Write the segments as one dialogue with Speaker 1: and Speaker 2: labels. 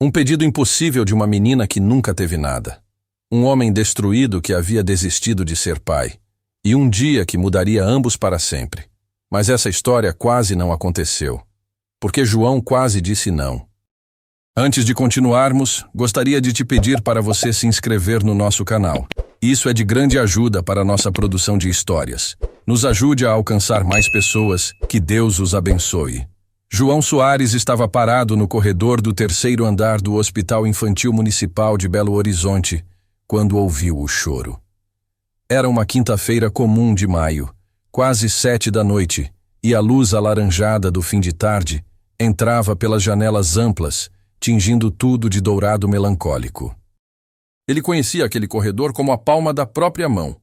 Speaker 1: Um pedido impossível de uma menina que nunca teve nada. Um homem destruído que havia desistido de ser pai. E um dia que mudaria ambos para sempre. Mas essa história quase não aconteceu. Porque João quase disse não. Antes de continuarmos, gostaria de te pedir para você se inscrever no nosso canal. Isso é de grande ajuda para a nossa produção de histórias. Nos ajude a alcançar mais pessoas. Que Deus os abençoe. João Soares estava parado no corredor do 3º andar do Hospital Infantil Municipal de Belo Horizonte, quando ouviu o choro. Era uma quinta-feira comum de maio, quase 7 da noite, e a luz alaranjada do fim de tarde entrava pelas janelas amplas, tingindo tudo de dourado melancólico. Ele conhecia aquele corredor como a palma da própria mão.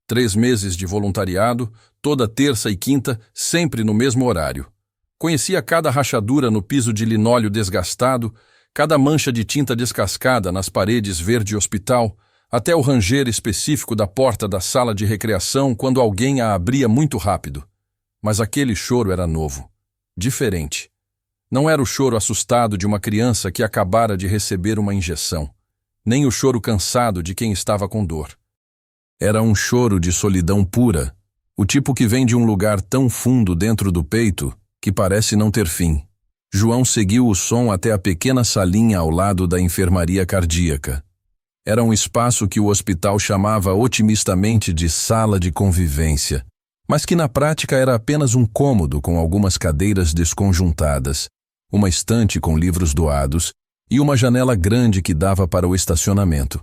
Speaker 1: 3 meses de voluntariado, toda terça e quinta, sempre no mesmo horário. Conhecia cada rachadura no piso de linóleo desgastado, cada mancha de tinta descascada nas paredes verde hospital, até o ranger específico da porta da sala de recreação quando alguém a abria muito rápido. Mas aquele choro era novo, diferente. Não era o choro assustado de uma criança que acabara de receber uma injeção, nem o choro cansado de quem estava com dor. Era um choro de solidão pura, o tipo que vem de um lugar tão fundo dentro do peito que parece não ter fim. João seguiu o som até a pequena salinha ao lado da enfermaria cardíaca. Era um espaço que o hospital chamava otimistamente de sala de convivência, mas que na prática era apenas um cômodo com algumas cadeiras desconjuntadas, uma estante com livros doados e uma janela grande que dava para o estacionamento.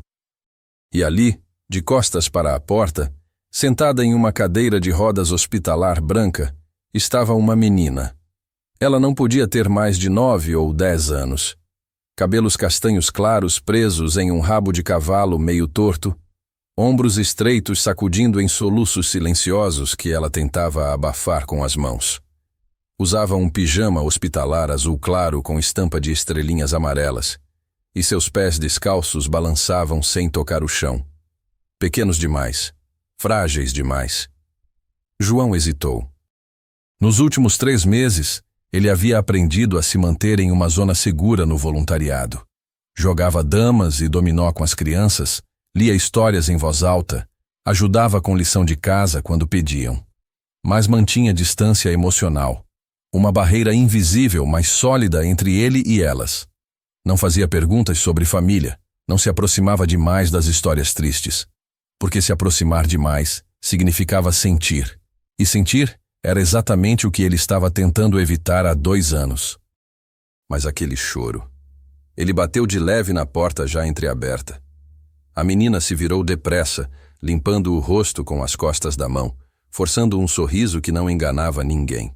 Speaker 1: E ali, de costas para a porta, sentada em uma cadeira de rodas hospitalar branca, estava uma menina. Ela não podia ter mais de 9 ou 10 anos. Cabelos castanhos claros presos em um rabo de cavalo meio torto, ombros estreitos sacudindo em soluços silenciosos que ela tentava abafar com as mãos. Usava um pijama hospitalar azul claro com estampa de estrelinhas amarelas, e seus pés descalços balançavam sem tocar o chão. Pequenos demais, frágeis demais. João hesitou. Nos últimos 3 meses, ele havia aprendido a se manter em uma zona segura no voluntariado. Jogava damas e dominó com as crianças, lia histórias em voz alta, ajudava com lição de casa quando pediam. Mas mantinha distância emocional, uma barreira invisível, mas sólida entre ele e elas. Não fazia perguntas sobre família, não se aproximava demais das histórias tristes. Porque se aproximar demais significava sentir. E sentir era exatamente o que ele estava tentando evitar há 2 anos. Mas aquele choro. Ele bateu de leve na porta já entreaberta. A menina se virou depressa, limpando o rosto com as costas da mão, forçando um sorriso que não enganava ninguém.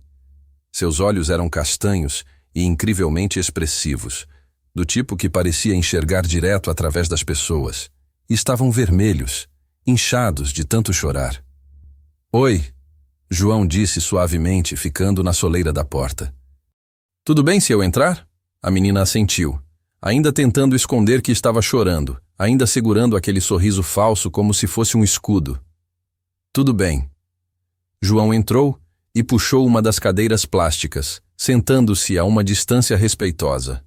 Speaker 1: Seus olhos eram castanhos e incrivelmente expressivos, do tipo que parecia enxergar direto através das pessoas, e estavam vermelhos, inchados de tanto chorar. "Oi", João disse suavemente, ficando na soleira da porta. "Tudo bem se eu entrar?" A menina assentiu, ainda tentando esconder que estava chorando, ainda segurando aquele sorriso falso como se fosse um escudo. "Tudo bem." João entrou e puxou uma das cadeiras plásticas, sentando-se a uma distância respeitosa.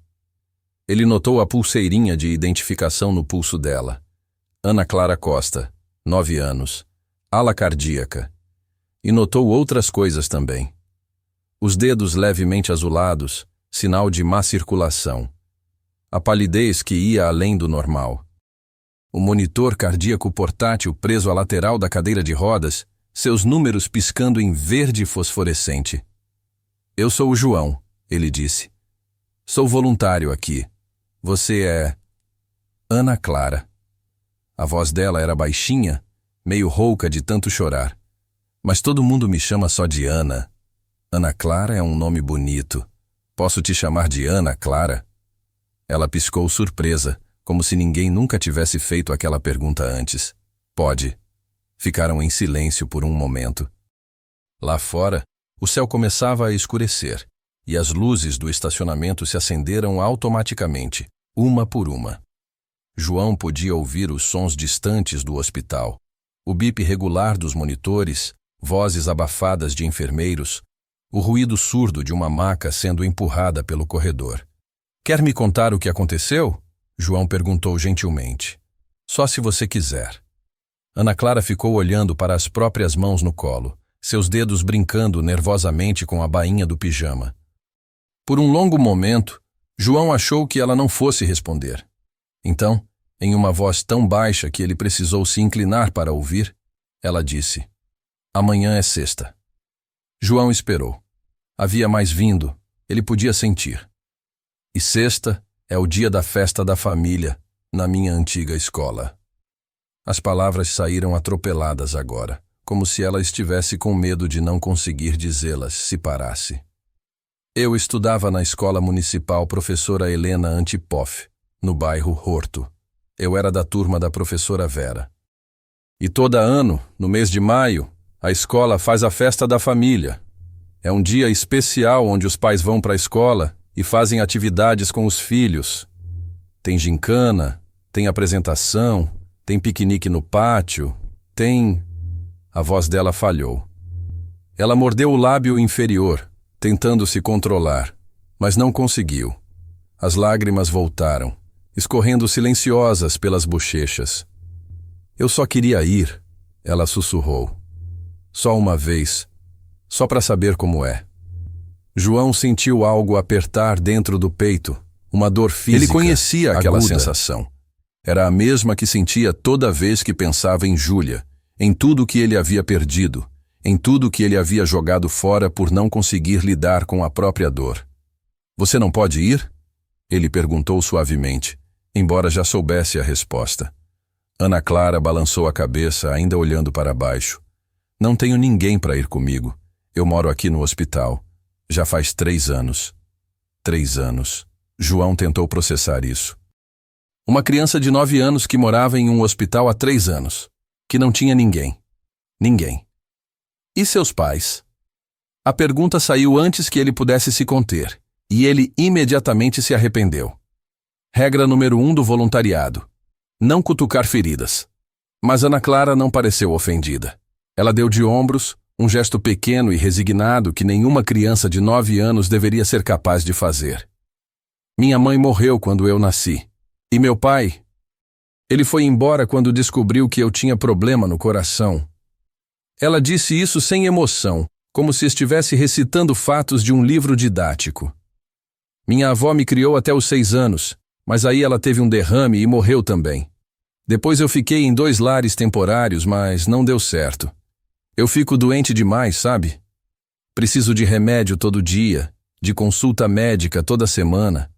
Speaker 1: Ele notou a pulseirinha de identificação no pulso dela. Ana Clara Costa, 9 anos, ala cardíaca. E notou outras coisas também. Os dedos levemente azulados, sinal de má circulação. A palidez que ia além do normal. O monitor cardíaco portátil preso à lateral da cadeira de rodas, seus números piscando em verde fosforescente. "Eu sou o João", ele disse. "Sou voluntário aqui. Você é..." "Ana Clara." A voz dela era baixinha, meio rouca de tanto chorar. "Mas todo mundo me chama só de Ana. Ana Clara é um nome bonito. Posso te chamar de Ana Clara?" Ela piscou surpresa, como se ninguém nunca tivesse feito aquela pergunta antes. "Pode." Ficaram em silêncio por um momento. Lá fora, o céu começava a escurecer, e as luzes do estacionamento se acenderam automaticamente, uma por uma. João podia ouvir os sons distantes do hospital, o bip regular dos monitores, vozes abafadas de enfermeiros, o ruído surdo de uma maca sendo empurrada pelo corredor. Quer me contar o que aconteceu? João perguntou gentilmente. Só se você quiser. Ana Clara ficou olhando para as próprias mãos no colo, seus dedos brincando nervosamente com a bainha do pijama. Por um longo momento, João achou que ela não fosse responder. Então, em uma voz tão baixa que ele precisou se inclinar para ouvir, ela disse: Amanhã é sexta. João esperou. Havia mais vindo, ele podia sentir. E sexta é o dia da festa da família, na minha antiga escola. As palavras saíram atropeladas agora, como se ela estivesse com medo de não conseguir dizê-las se parasse. Eu estudava na escola municipal Professora Helena Antipoff, no bairro Horto. Eu era da turma da professora Vera. E todo ano, no mês de maio, a escola faz a festa da família. É um dia especial onde os pais vão para a escola e fazem atividades com os filhos. Tem gincana, tem apresentação, tem piquenique no pátio, tem... A voz dela falhou. Ela mordeu o lábio inferior, tentando se controlar, mas não conseguiu. As lágrimas voltaram, escorrendo silenciosas pelas bochechas. Eu só queria ir, ela sussurrou. Só uma vez, só para saber como é. João sentiu algo apertar dentro do peito, uma dor física. Ele conhecia aquela sensação. Era a mesma que sentia toda vez que pensava em Júlia, em tudo que ele havia perdido, em tudo que ele havia jogado fora por não conseguir lidar com a própria dor. Você não pode ir? Ele perguntou suavemente, embora já soubesse a resposta. Ana Clara balançou a cabeça, ainda olhando para baixo. Não tenho ninguém para ir comigo. Eu moro aqui no hospital. Já faz 3 anos. 3 anos. João tentou processar isso. Uma criança de 9 anos que morava em um hospital há 3 anos. Que não tinha ninguém. Ninguém. E seus pais? A pergunta saiu antes que ele pudesse se conter, e ele imediatamente se arrependeu. Regra número 1 do voluntariado: não cutucar feridas. Mas Ana Clara não pareceu ofendida. Ela deu de ombros, um gesto pequeno e resignado que nenhuma criança de 9 anos deveria ser capaz de fazer. Minha mãe morreu quando eu nasci. E meu pai? Ele foi embora quando descobriu que eu tinha problema no coração. Ela disse isso sem emoção, como se estivesse recitando fatos de um livro didático. Minha avó me criou até os 6 anos, mas aí ela teve um derrame e morreu também. Depois eu fiquei em 2 lares temporários, mas não deu certo. Eu fico doente demais, sabe? Preciso de remédio todo dia, de consulta médica toda semana.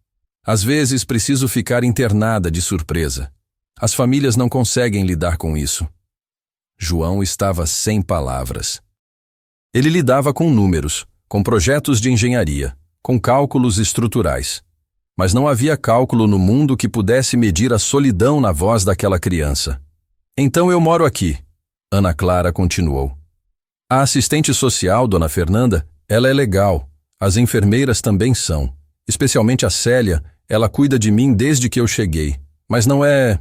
Speaker 1: Às vezes preciso ficar internada de surpresa. As famílias não conseguem lidar com isso. João estava sem palavras. Ele lidava com números, com projetos de engenharia, com cálculos estruturais. Mas não havia cálculo no mundo que pudesse medir a solidão na voz daquela criança. Então eu moro aqui, Ana Clara continuou. A assistente social, Dona Fernanda, ela é legal. As enfermeiras também são. Especialmente a Célia, ela cuida de mim desde que eu cheguei. Mas não é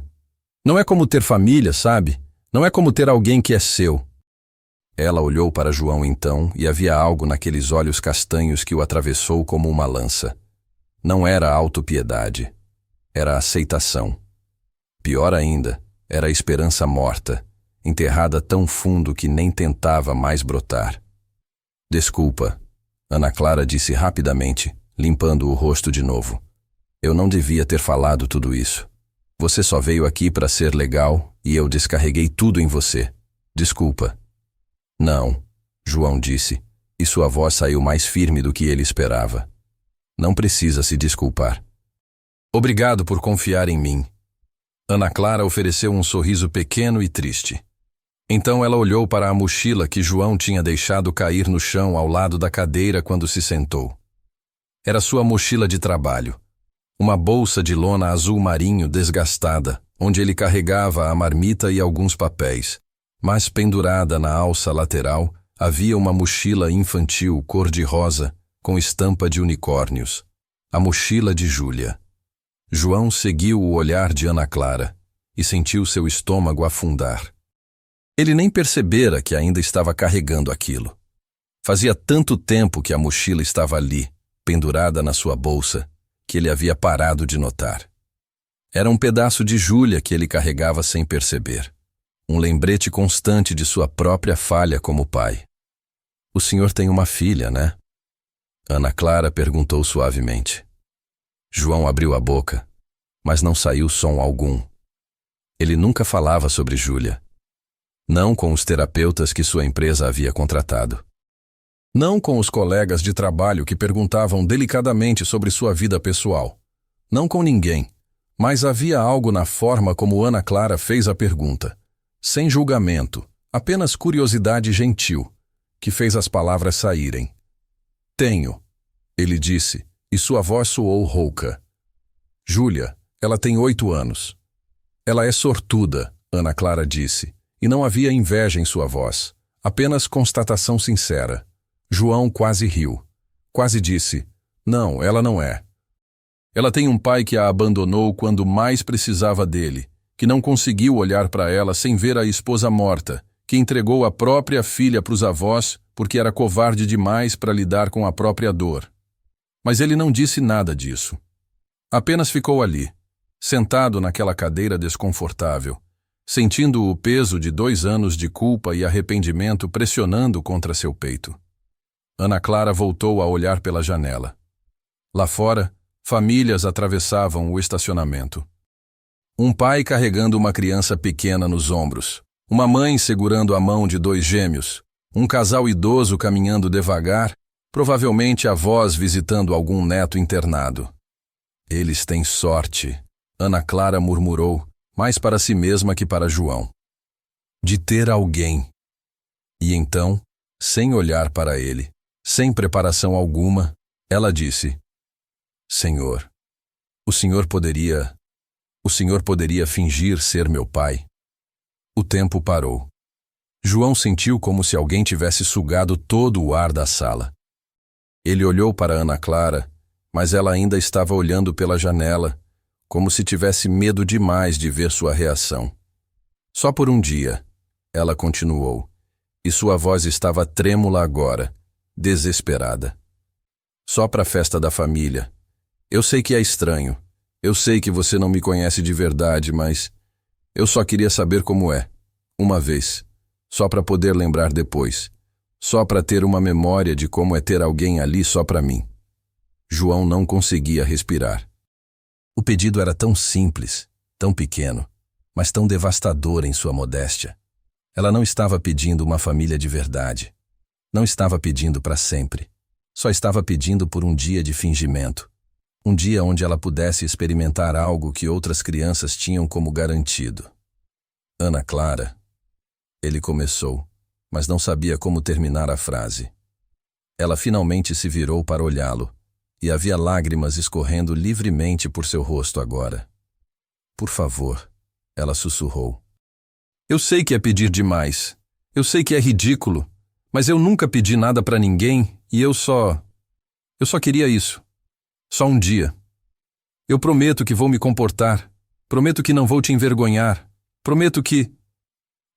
Speaker 1: como ter família, sabe? Não é como ter alguém que é seu. Ela olhou para João então e havia algo naqueles olhos castanhos que o atravessou como uma lança. Não era autopiedade. Era aceitação. Pior ainda, era a esperança morta, enterrada tão fundo que nem tentava mais brotar. Desculpa, Ana Clara disse rapidamente, limpando o rosto de novo. Eu não devia ter falado tudo isso. Você só veio aqui para ser legal e eu descarreguei tudo em você. Desculpa. Não, João disse, e sua voz saiu mais firme do que ele esperava. Não precisa se desculpar. Obrigado por confiar em mim. Ana Clara ofereceu um sorriso pequeno e triste. Então ela olhou para a mochila que João tinha deixado cair no chão ao lado da cadeira quando se sentou. Era sua mochila de trabalho. Uma bolsa de lona azul marinho desgastada, onde ele carregava a marmita e alguns papéis. Mas pendurada na alça lateral, havia uma mochila infantil cor-de-rosa com estampa de unicórnios. A mochila de Júlia. João seguiu o olhar de Ana Clara e sentiu seu estômago afundar. Ele nem percebera que ainda estava carregando aquilo. Fazia tanto tempo que a mochila estava ali, pendurada na sua bolsa, que ele havia parado de notar. Era um pedaço de Júlia que ele carregava sem perceber. Um lembrete constante de sua própria falha como pai. O senhor tem uma filha, né? Ana Clara perguntou suavemente. João abriu a boca, mas não saiu som algum. Ele nunca falava sobre Júlia. Não com os terapeutas que sua empresa havia contratado. Não com os colegas de trabalho que perguntavam delicadamente sobre sua vida pessoal. Não com ninguém. Mas havia algo na forma como Ana Clara fez a pergunta. Sem julgamento, apenas curiosidade gentil, que fez as palavras saírem. Tenho, ele disse, e sua voz soou rouca. Júlia, ela tem 8 anos. Ela é sortuda, Ana Clara disse, e não havia inveja em sua voz, apenas constatação sincera. João quase riu. Quase disse, não, ela não é. Ela tem um pai que a abandonou quando mais precisava dele, que não conseguiu olhar para ela sem ver a esposa morta, que entregou a própria filha para os avós porque era covarde demais para lidar com a própria dor. Mas ele não disse nada disso. Apenas ficou ali, sentado naquela cadeira desconfortável, sentindo o peso de 2 anos de culpa e arrependimento pressionando contra seu peito. Ana Clara voltou a olhar pela janela. Lá fora, famílias atravessavam o estacionamento. Um pai carregando uma criança pequena nos ombros, uma mãe segurando a mão de 2 gêmeos, um casal idoso caminhando devagar, provavelmente avós visitando algum neto internado. Eles têm sorte, Ana Clara murmurou, mais para si mesma que para João. De ter alguém. E então, sem olhar para ele, sem preparação alguma, ela disse, Senhor, o senhor poderia fingir ser meu pai? O tempo parou. João sentiu como se alguém tivesse sugado todo o ar da sala. Ele olhou para Ana Clara, mas ela ainda estava olhando pela janela, como se tivesse medo demais de ver sua reação. Só por um dia, ela continuou, e sua voz estava trêmula agora, desesperada. Só para a festa da família. Eu sei que é estranho. Eu sei que você não me conhece de verdade, mas eu só queria saber como é. Uma vez. Só para poder lembrar depois. Só para ter uma memória de como é ter alguém ali só para mim. João não conseguia respirar. O pedido era tão simples, tão pequeno, mas tão devastador em sua modéstia. Ela não estava pedindo uma família de verdade. Não estava pedindo para sempre. Só estava pedindo por um dia de fingimento. Um dia onde ela pudesse experimentar algo que outras crianças tinham como garantido. Ana Clara. Ele começou, mas não sabia como terminar a frase. Ela finalmente se virou para olhá-lo, e havia lágrimas escorrendo livremente por seu rosto agora. Por favor, ela sussurrou. Eu sei que é pedir demais. Eu sei que é ridículo, mas eu nunca pedi nada para ninguém e eu só queria isso. Só um dia. Eu prometo que vou me comportar. Prometo que não vou te envergonhar. Prometo que...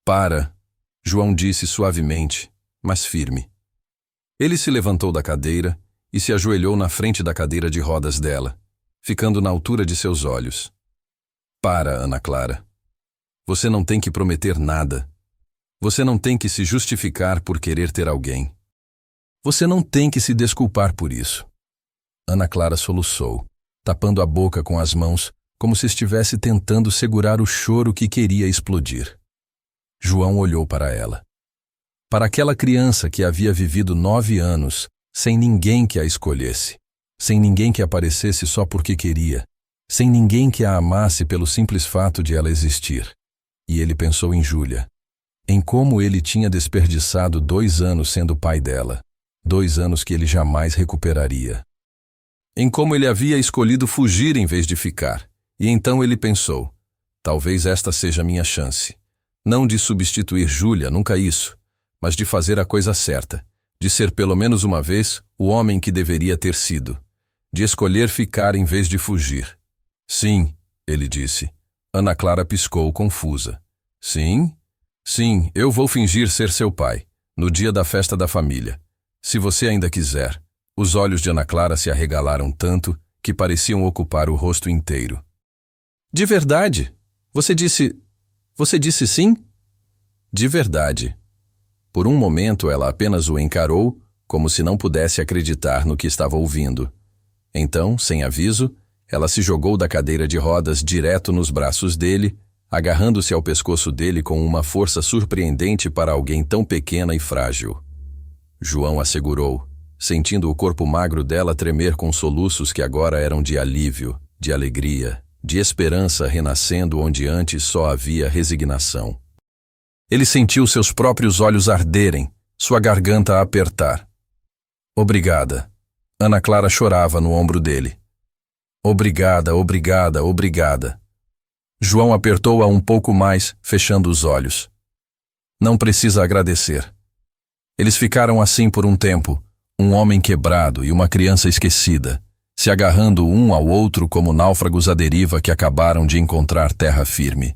Speaker 1: Para, João disse suavemente, mas firme. Ele se levantou da cadeira e se ajoelhou na frente da cadeira de rodas dela, ficando na altura de seus olhos. Para, Ana Clara. Você não tem que prometer nada. Você não tem que se justificar por querer ter alguém. Você não tem que se desculpar por isso. Ana Clara soluçou, tapando a boca com as mãos, como se estivesse tentando segurar o choro que queria explodir. João olhou para ela. Para aquela criança que havia vivido 9 anos, sem ninguém que a escolhesse, sem ninguém que aparecesse só porque queria, sem ninguém que a amasse pelo simples fato de ela existir. E ele pensou em Júlia, em como ele tinha desperdiçado 2 anos sendo pai dela, 2 anos que ele jamais recuperaria. Em como ele havia escolhido fugir em vez de ficar. E então ele pensou, talvez esta seja minha chance. Não de substituir Júlia, nunca isso, mas de fazer a coisa certa, de ser pelo menos uma vez o homem que deveria ter sido, de escolher ficar em vez de fugir. Sim, ele disse. Ana Clara piscou confusa. Sim? Sim, eu vou fingir ser seu pai, no dia da festa da família. Se você ainda quiser. Os olhos de Ana Clara se arregalaram tanto que pareciam ocupar o rosto inteiro. De verdade? Você disse sim? De verdade. Por um momento ela apenas o encarou, como se não pudesse acreditar no que estava ouvindo. Então, sem aviso, ela se jogou da cadeira de rodas direto nos braços dele, agarrando-se ao pescoço dele com uma força surpreendente para alguém tão pequena e frágil. João a segurou, sentindo o corpo magro dela tremer com soluços que agora eram de alívio, de alegria, de esperança renascendo onde antes só havia resignação. Ele sentiu seus próprios olhos arderem, sua garganta a apertar. Obrigada. Ana Clara chorava no ombro dele. Obrigada, obrigada, obrigada. João apertou-a um pouco mais, fechando os olhos. Não precisa agradecer. Eles ficaram assim por um tempo, um homem quebrado e uma criança esquecida, se agarrando um ao outro como náufragos à deriva que acabaram de encontrar terra firme.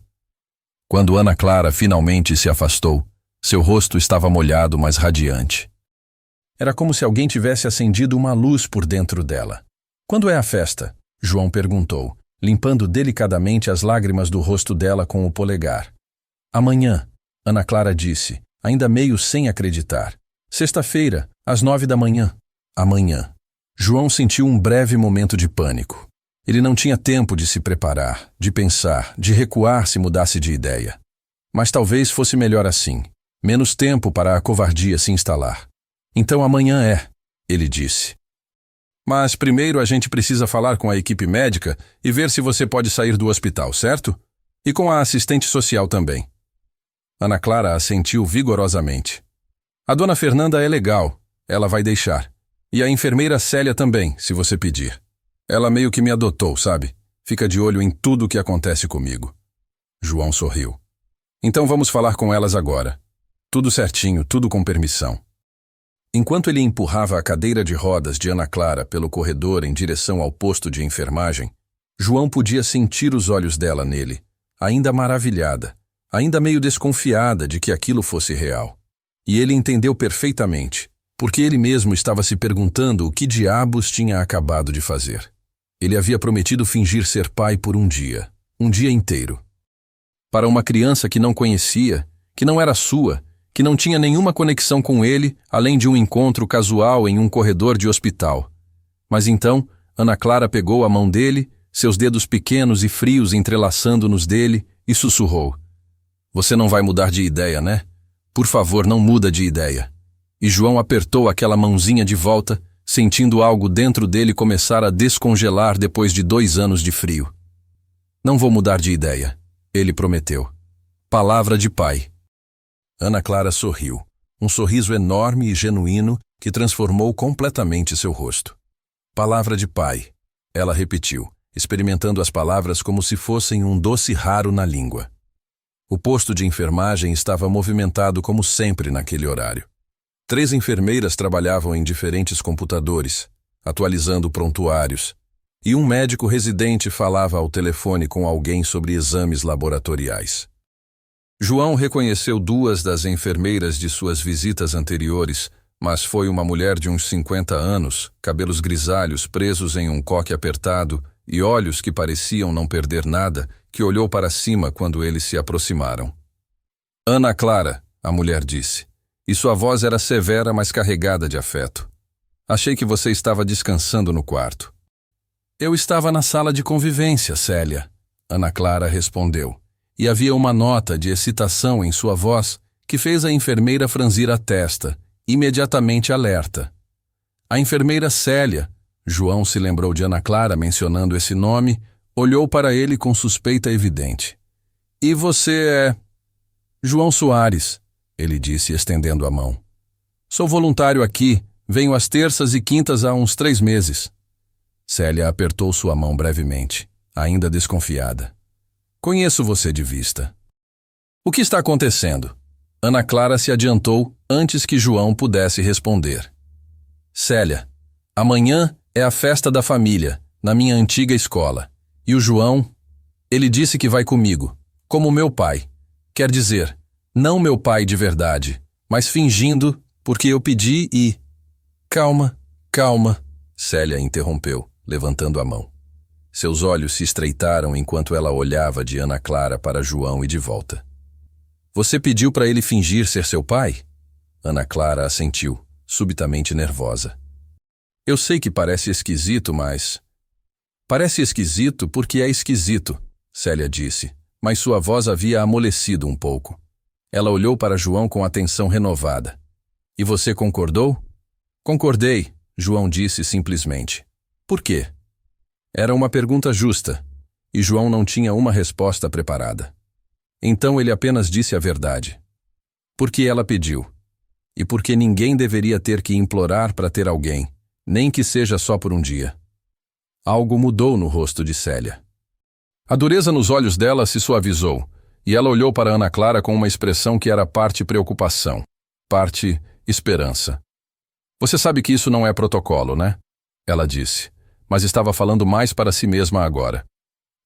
Speaker 1: Quando Ana Clara finalmente se afastou, seu rosto estava molhado, mas radiante. Era como se alguém tivesse acendido uma luz por dentro dela. Quando é a festa? João perguntou, limpando delicadamente as lágrimas do rosto dela com o polegar. Amanhã, Ana Clara disse, ainda meio sem acreditar. Sexta-feira, às 9 da manhã. Amanhã. João sentiu um breve momento de pânico. Ele não tinha tempo de se preparar, de pensar, de recuar se mudasse de ideia. Mas talvez fosse melhor assim. Menos tempo para a covardia se instalar. Então amanhã é, ele disse. Mas primeiro a gente precisa falar com a equipe médica e ver se você pode sair do hospital, certo? E com a assistente social também. Ana Clara assentiu vigorosamente. A dona Fernanda é legal, ela vai deixar. E a enfermeira Célia também, se você pedir. Ela meio que me adotou, sabe? Fica de olho em tudo o que acontece comigo. João sorriu. Então vamos falar com elas agora. Tudo certinho, tudo com permissão. Enquanto ele empurrava a cadeira de rodas de Ana Clara pelo corredor em direção ao posto de enfermagem, João podia sentir os olhos dela nele, ainda maravilhada, ainda meio desconfiada de que aquilo fosse real. E ele entendeu perfeitamente, porque ele mesmo estava se perguntando o que diabos tinha acabado de fazer. Ele havia prometido fingir ser pai por um dia inteiro. Para uma criança que não conhecia, que não era sua, que não tinha nenhuma conexão com ele, além de um encontro casual em um corredor de hospital. Mas então, Ana Clara pegou a mão dele, seus dedos pequenos e frios entrelaçando nos dele, e sussurrou. Você não vai mudar de ideia, né? Por favor, não muda de ideia. E João apertou aquela mãozinha de volta, sentindo algo dentro dele começar a descongelar depois de 2 anos de frio. Não vou mudar de ideia, ele prometeu. Palavra de pai. Ana Clara sorriu, um sorriso enorme e genuíno que transformou completamente seu rosto. Palavra de pai, ela repetiu, experimentando as palavras como se fossem um doce raro na língua. O posto de enfermagem estava movimentado como sempre naquele horário. 3 enfermeiras trabalhavam em diferentes computadores, atualizando prontuários, e um médico residente falava ao telefone com alguém sobre exames laboratoriais. João reconheceu 2 das enfermeiras de suas visitas anteriores, mas foi uma mulher de uns 50 anos, cabelos grisalhos presos em um coque apertado e olhos que pareciam não perder nada, que olhou para cima quando eles se aproximaram. Ana Clara, a mulher disse, e sua voz era severa, mas carregada de afeto. Achei que você estava descansando no quarto. Eu estava na sala de convivência, Célia, Ana Clara respondeu, e havia uma nota de excitação em sua voz que fez a enfermeira franzir a testa, imediatamente alerta. A enfermeira Célia, João se lembrou de Ana Clara mencionando esse nome, olhou para ele com suspeita evidente. E você é... João Soares, ele disse estendendo a mão. Sou voluntário aqui, venho às terças e quintas há uns 3 meses. Célia apertou sua mão brevemente, ainda desconfiada. Conheço você de vista. O que está acontecendo? Ana Clara se adiantou antes que João pudesse responder. Célia, amanhã é a festa da família, na minha antiga escola. E o João, ele disse que vai comigo, como meu pai. Quer dizer, não meu pai de verdade, mas fingindo, porque eu pedi e... Calma, Célia interrompeu, levantando a mão. Seus olhos se estreitaram enquanto ela olhava de Ana Clara para João e de volta. Você pediu para ele fingir ser seu pai? Ana Clara assentiu, subitamente nervosa. Eu sei que parece esquisito, mas... Parece esquisito porque é esquisito, Célia disse, mas sua voz havia amolecido um pouco. Ela olhou para João com atenção renovada. E você concordou? Concordei, João disse simplesmente. Por quê? Era uma pergunta justa, e João não tinha uma resposta preparada. Então ele apenas disse a verdade. Porque ela pediu. E porque ninguém deveria ter que implorar para ter alguém, nem que seja só por um dia. Algo mudou no rosto de Célia. A dureza nos olhos dela se suavizou, e ela olhou para Ana Clara com uma expressão que era parte preocupação, parte esperança. Você sabe que isso não é protocolo, né? Ela disse, mas estava falando mais para si mesma agora.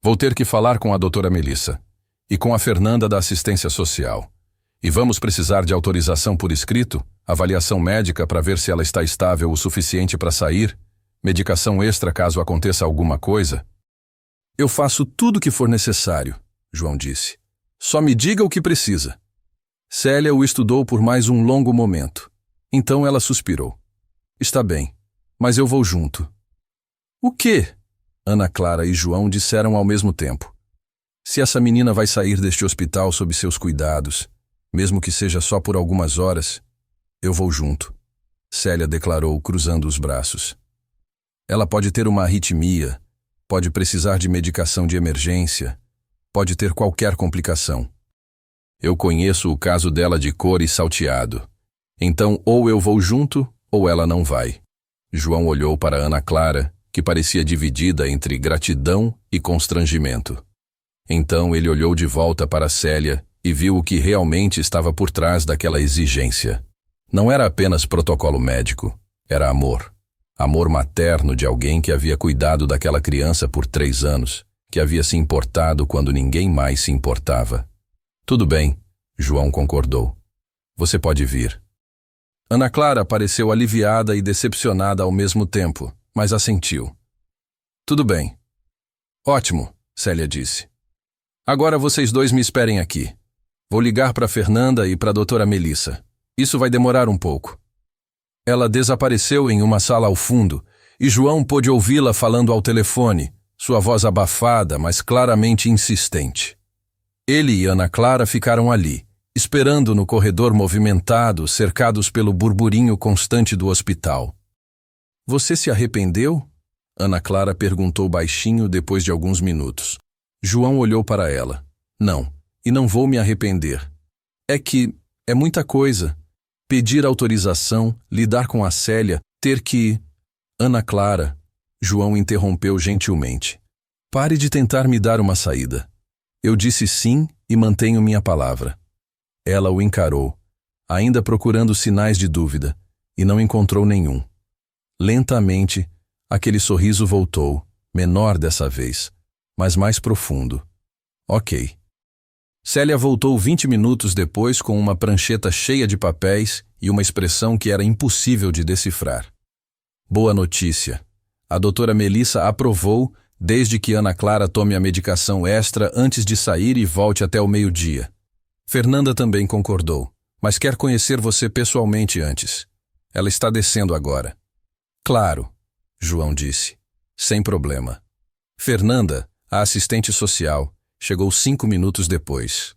Speaker 1: Vou ter que falar com a doutora Melissa e com a Fernanda da assistência social. E vamos precisar de autorização por escrito, avaliação médica para ver se ela está estável o suficiente para sair, medicação extra caso aconteça alguma coisa. Eu faço tudo o que for necessário, João disse. Só me diga o que precisa. Célia o estudou por mais um longo momento. Então ela suspirou. Está bem, mas eu vou junto. O quê? Ana Clara e João disseram ao mesmo tempo. Se essa menina vai sair deste hospital sob seus cuidados, mesmo que seja só por algumas horas, eu vou junto, Célia declarou, cruzando os braços. Ela pode ter uma arritmia, pode precisar de medicação de emergência, pode ter qualquer complicação. Eu conheço o caso dela de cor e salteado. Então ou eu vou junto ou ela não vai. João olhou para Ana Clara, que parecia dividida entre gratidão e constrangimento. Então ele olhou de volta para Célia e viu o que realmente estava por trás daquela exigência. Não era apenas protocolo médico, era amor. Amor materno de alguém que havia cuidado daquela criança por 3 anos, que havia se importado quando ninguém mais se importava. Tudo bem, João concordou. Você pode vir. Ana Clara pareceu aliviada e decepcionada ao mesmo tempo, mas assentiu. Tudo bem. Ótimo, Célia disse. Agora vocês dois me esperem aqui. Vou ligar para Fernanda e para a doutora Melissa. Isso vai demorar um pouco. Ela desapareceu em uma sala ao fundo, e João pôde ouvi-la falando ao telefone, sua voz abafada, mas claramente insistente. Ele e Ana Clara ficaram ali, esperando no corredor movimentado, cercados pelo burburinho constante do hospital. Você se arrependeu? Ana Clara perguntou baixinho depois de alguns minutos. João olhou para ela. Não, e não vou me arrepender. É que é muita coisa. Pedir autorização, lidar com a Célia, ter que... Ana Clara, João interrompeu gentilmente. Pare de tentar me dar uma saída. Eu disse sim e mantenho minha palavra. Ela o encarou, ainda procurando sinais de dúvida, e não encontrou nenhum. Lentamente, aquele sorriso voltou, menor dessa vez, mas mais profundo. Ok. Célia voltou 20 minutos depois com uma prancheta cheia de papéis e uma expressão que era impossível de decifrar. Boa notícia. A doutora Melissa aprovou, desde que Ana Clara tome a medicação extra antes de sair e volte até o meio-dia. Fernanda também concordou, mas quer conhecer você pessoalmente antes. Ela está descendo agora. Claro, João disse. Sem problema. Fernanda, a assistente social, chegou 5 minutos depois.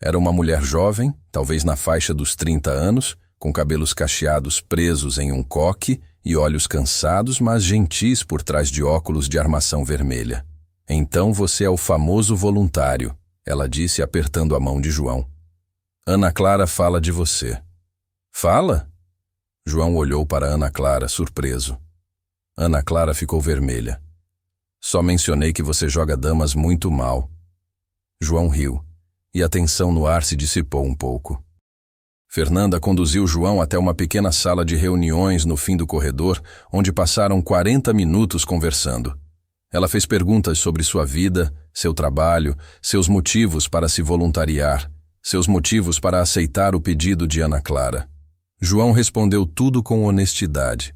Speaker 1: Era uma mulher jovem, talvez na faixa dos 30 anos, com cabelos cacheados presos em um coque e olhos cansados, mas gentis por trás de óculos de armação vermelha. Então você é o famoso voluntário, ela disse apertando a mão de João. Ana Clara fala de você. Fala? João olhou para Ana Clara, surpreso. Ana Clara ficou vermelha. Só mencionei que você joga damas muito mal. João riu, e a tensão no ar se dissipou um pouco. Fernanda conduziu João até uma pequena sala de reuniões no fim do corredor, onde passaram 40 minutos conversando. Ela fez perguntas sobre sua vida, seu trabalho, seus motivos para se voluntariar, seus motivos para aceitar o pedido de Ana Clara. João respondeu tudo com honestidade.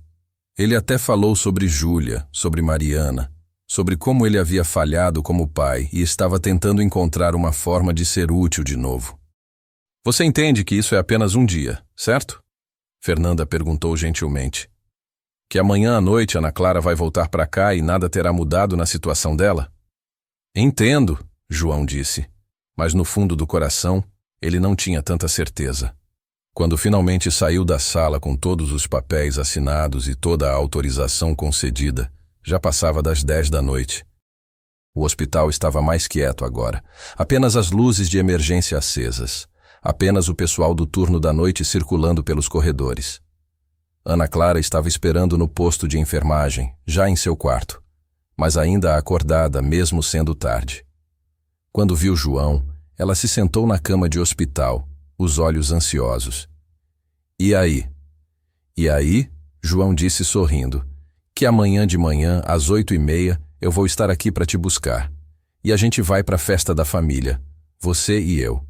Speaker 1: Ele até falou sobre Júlia, sobre Mariana, sobre como ele havia falhado como pai e estava tentando encontrar uma forma de ser útil de novo. Você entende que isso é apenas um dia, certo? Fernanda perguntou gentilmente. Que amanhã à noite Ana Clara vai voltar para cá e nada terá mudado na situação dela? Entendo, João disse, mas no fundo do coração ele não tinha tanta certeza. Quando finalmente saiu da sala com todos os papéis assinados e toda a autorização concedida, já passava das 10 da noite. O hospital estava mais quieto agora, apenas as luzes de emergência acesas, apenas o pessoal do turno da noite circulando pelos corredores. Ana Clara estava esperando no posto de enfermagem, já em seu quarto, mas ainda acordada mesmo sendo tarde. Quando viu João, ela se sentou na cama de hospital, os olhos ansiosos. E aí? E aí, João disse sorrindo, que amanhã de manhã, às 8h30, eu vou estar aqui para te buscar. E a gente vai para a festa da família, você e eu.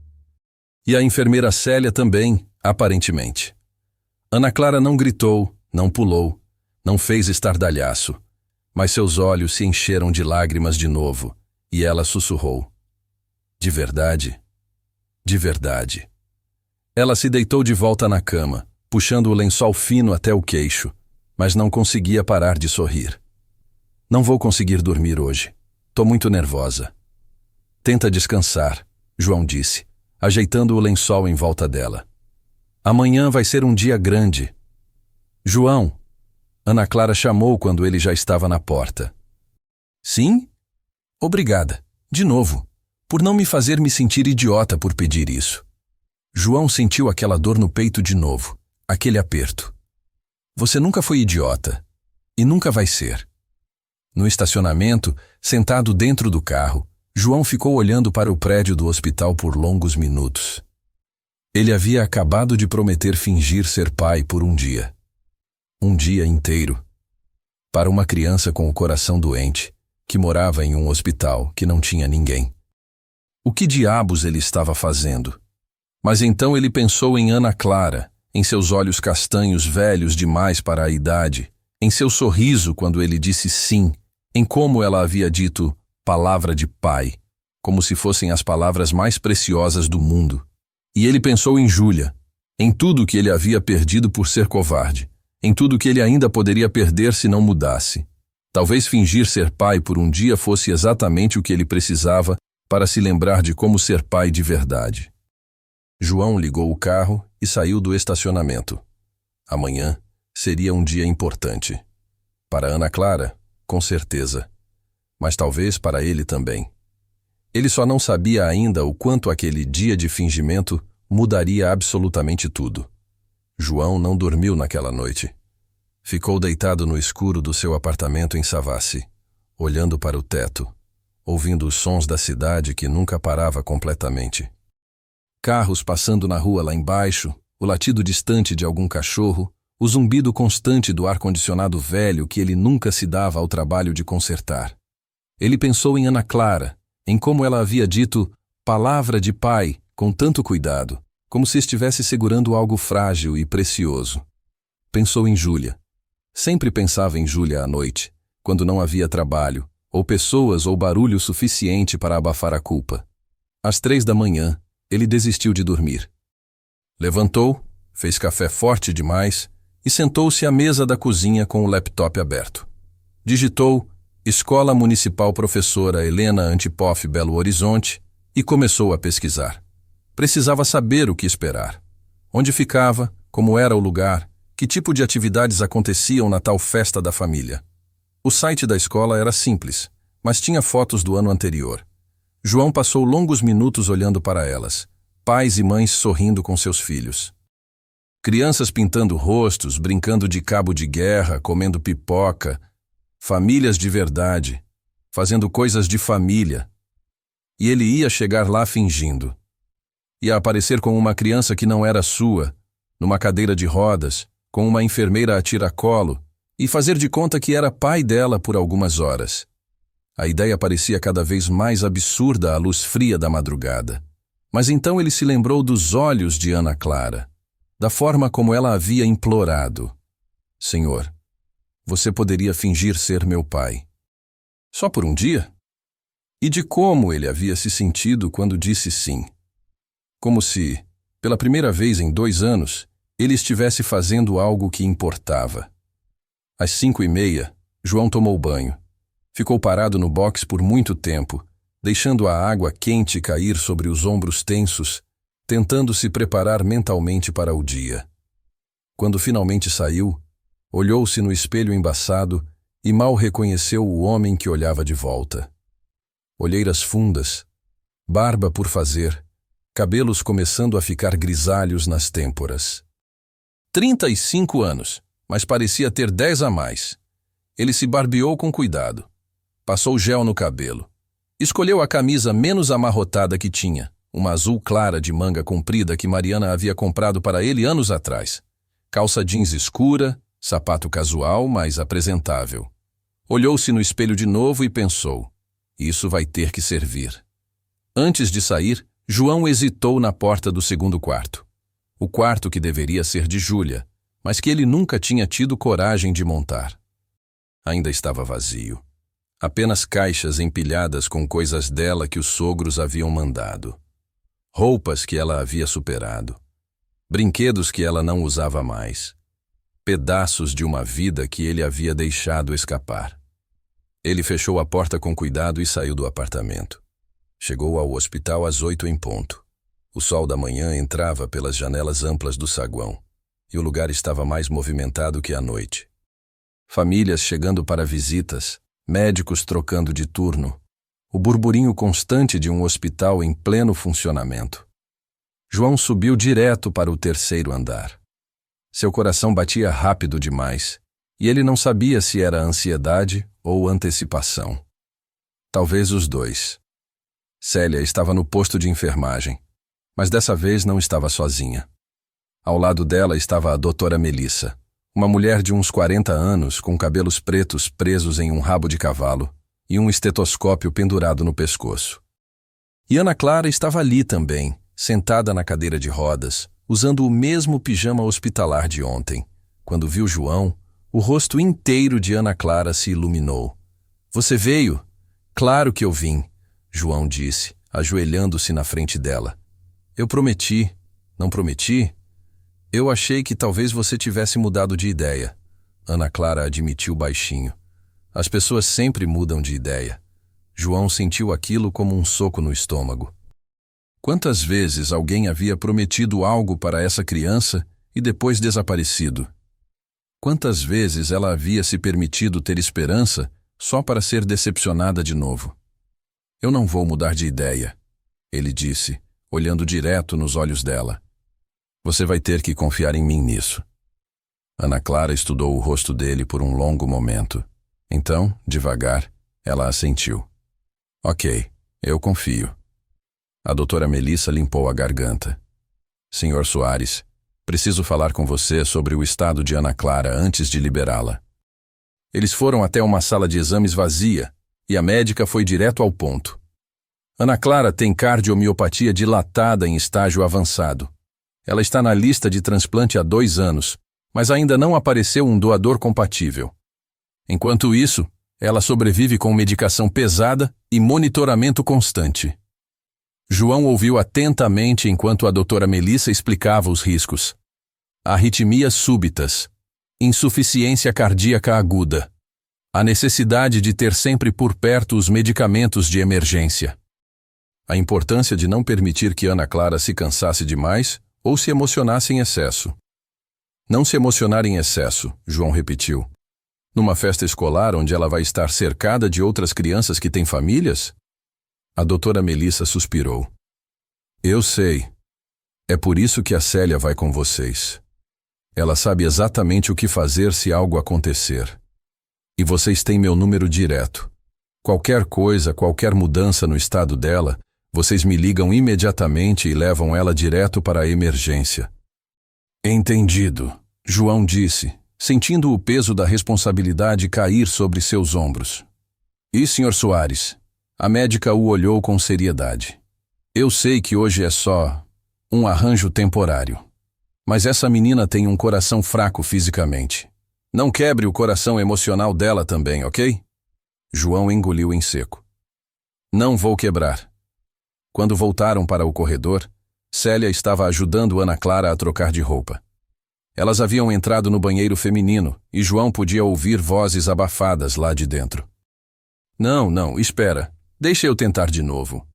Speaker 1: E a enfermeira Célia também, aparentemente. Ana Clara não gritou, não pulou, não fez estardalhaço, mas seus olhos se encheram de lágrimas de novo, e ela sussurrou. De verdade? De verdade. Ela se deitou de volta na cama, puxando o lençol fino até o queixo, mas não conseguia parar de sorrir. Não vou conseguir dormir hoje. Tô muito nervosa. Tenta descansar, João disse, ajeitando o lençol em volta dela. Amanhã vai ser um dia grande. João, Ana Clara chamou quando ele já estava na porta. Sim? Obrigada, de novo, por não me fazer me sentir idiota por pedir isso. João sentiu aquela dor no peito de novo, aquele aperto. Você nunca foi idiota, e nunca vai ser. No estacionamento, sentado dentro do carro, João ficou olhando para o prédio do hospital por longos minutos. Ele havia acabado de prometer fingir ser pai por um dia. Um dia inteiro. Para uma criança com o coração doente, que morava em um hospital que não tinha ninguém. O que diabos ele estava fazendo? Mas então ele pensou em Ana Clara, em seus olhos castanhos velhos demais para a idade, em seu sorriso quando ele disse sim, em como ela havia dito palavra de pai, como se fossem as palavras mais preciosas do mundo. E ele pensou em Júlia, em tudo que ele havia perdido por ser covarde, em tudo que ele ainda poderia perder se não mudasse. Talvez fingir ser pai por um dia fosse exatamente o que ele precisava para se lembrar de como ser pai de verdade. João ligou o carro e saiu do estacionamento. Amanhã seria um dia importante. Para Ana Clara, com certeza. Mas talvez para ele também. Ele só não sabia ainda o quanto aquele dia de fingimento mudaria absolutamente tudo. João não dormiu naquela noite. Ficou deitado no escuro do seu apartamento em Savassi, olhando para o teto, ouvindo os sons da cidade que nunca parava completamente. Carros passando na rua lá embaixo, o latido distante de algum cachorro, o zumbido constante do ar-condicionado velho que ele nunca se dava ao trabalho de consertar. Ele pensou em Ana Clara, em como ela havia dito palavra de pai com tanto cuidado, como se estivesse segurando algo frágil e precioso. Pensou em Júlia. Sempre pensava em Júlia à noite, quando não havia trabalho, ou pessoas ou barulho suficiente para abafar a culpa. Às 3 da manhã, ele desistiu de dormir. Levantou, fez café forte demais e sentou-se à mesa da cozinha com o laptop aberto. Digitou Escola Municipal Professora Helena Antipoff Belo Horizonte e começou a pesquisar. Precisava saber o que esperar. Onde ficava, como era o lugar, que tipo de atividades aconteciam na tal festa da família. O site da escola era simples, mas tinha fotos do ano anterior. João passou longos minutos olhando para elas, pais e mães sorrindo com seus filhos. Crianças pintando rostos, brincando de cabo de guerra, comendo pipoca, famílias de verdade, fazendo coisas de família. E ele ia chegar lá fingindo. Ia aparecer com uma criança que não era sua, numa cadeira de rodas, com uma enfermeira a tiracolo, e fazer de conta que era pai dela por algumas horas. A ideia parecia cada vez mais absurda à luz fria da madrugada. Mas então ele se lembrou dos olhos de Ana Clara, da forma como ela havia implorado. Senhor, você poderia fingir ser meu pai. Só por um dia? E de como ele havia se sentido quando disse sim. Como se, pela primeira vez em 2 anos, ele estivesse fazendo algo que importava. Às 5h30, João tomou banho. Ficou parado no box por muito tempo, deixando a água quente cair sobre os ombros tensos, tentando se preparar mentalmente para o dia. Quando finalmente saiu, olhou-se no espelho embaçado e mal reconheceu o homem que olhava de volta. Olheiras fundas, barba por fazer, cabelos começando a ficar grisalhos nas têmporas. 35 anos, mas parecia ter 10 a mais. Ele se barbeou com cuidado. Passou gel no cabelo. Escolheu a camisa menos amarrotada que tinha, uma azul clara de manga comprida que Mariana havia comprado para ele anos atrás. Calça jeans escura, sapato casual, mas apresentável. Olhou-se no espelho de novo e pensou, isso vai ter que servir. Antes de sair, João hesitou na porta do segundo quarto. O quarto que deveria ser de Júlia, mas que ele nunca tinha tido coragem de montar. Ainda estava vazio. Apenas caixas empilhadas com coisas dela que os sogros haviam mandado. Roupas que ela havia superado. Brinquedos que ela não usava mais. Pedaços de uma vida que ele havia deixado escapar. Ele fechou a porta com cuidado e saiu do apartamento. Chegou ao hospital às 8 em ponto. O sol da manhã entrava pelas janelas amplas do saguão, e o lugar estava mais movimentado que à noite. Famílias chegando para visitas, médicos trocando de turno, o burburinho constante de um hospital em pleno funcionamento. João subiu direto para o 3º andar. Seu coração batia rápido demais, e ele não sabia se era ansiedade ou antecipação. Talvez os dois. Célia estava no posto de enfermagem, mas dessa vez não estava sozinha. Ao lado dela estava a doutora Melissa, uma mulher de uns 40 anos com cabelos pretos presos em um rabo de cavalo e um estetoscópio pendurado no pescoço. E Ana Clara estava ali também, sentada na cadeira de rodas, usando o mesmo pijama hospitalar de ontem. Quando viu João, o rosto inteiro de Ana Clara se iluminou. "Você veio?" "Claro que eu vim", João disse, ajoelhando-se na frente dela. "Eu prometi." "Não prometi?" "Eu achei que talvez você tivesse mudado de ideia", Ana Clara admitiu baixinho. As pessoas sempre mudam de ideia. João sentiu aquilo como um soco no estômago. Quantas vezes alguém havia prometido algo para essa criança e depois desaparecido? Quantas vezes ela havia se permitido ter esperança só para ser decepcionada de novo? "Eu não vou mudar de ideia", ele disse, olhando direto nos olhos dela. "Você vai ter que confiar em mim nisso." Ana Clara estudou o rosto dele por um longo momento. Então, devagar, ela assentiu. "Ok, eu confio." A doutora Melissa limpou a garganta. "Senhor Soares, preciso falar com você sobre o estado de Ana Clara antes de liberá-la." Eles foram até uma sala de exames vazia e a médica foi direto ao ponto. "Ana Clara tem cardiomiopatia dilatada em estágio avançado. Ela está na lista de transplante há 2 anos, mas ainda não apareceu um doador compatível. Enquanto isso, ela sobrevive com medicação pesada e monitoramento constante." João ouviu atentamente enquanto a doutora Melissa explicava os riscos. Arritmias súbitas, insuficiência cardíaca aguda, a necessidade de ter sempre por perto os medicamentos de emergência. A importância de não permitir que Ana Clara se cansasse demais ou se emocionasse em excesso. "Não se emocionar em excesso", João repetiu. "Numa festa escolar onde ela vai estar cercada de outras crianças que têm famílias?" A doutora Melissa suspirou. "Eu sei. É por isso que a Célia vai com vocês. Ela sabe exatamente o que fazer se algo acontecer. E vocês têm meu número direto. Qualquer coisa, qualquer mudança no estado dela, vocês me ligam imediatamente e levam ela direto para a emergência." "Entendido", João disse, sentindo o peso da responsabilidade cair sobre seus ombros. "E, Sr. Soares?" A médica o olhou com seriedade. "Eu sei que hoje é só um arranjo temporário. Mas essa menina tem um coração fraco fisicamente. Não quebre o coração emocional dela também, ok? João engoliu em seco. Não vou quebrar. Quando voltaram para o corredor, Célia estava ajudando Ana Clara a trocar de roupa. Elas haviam entrado no banheiro feminino e João podia ouvir vozes abafadas lá de dentro. Não, espera. Deixa eu tentar de novo.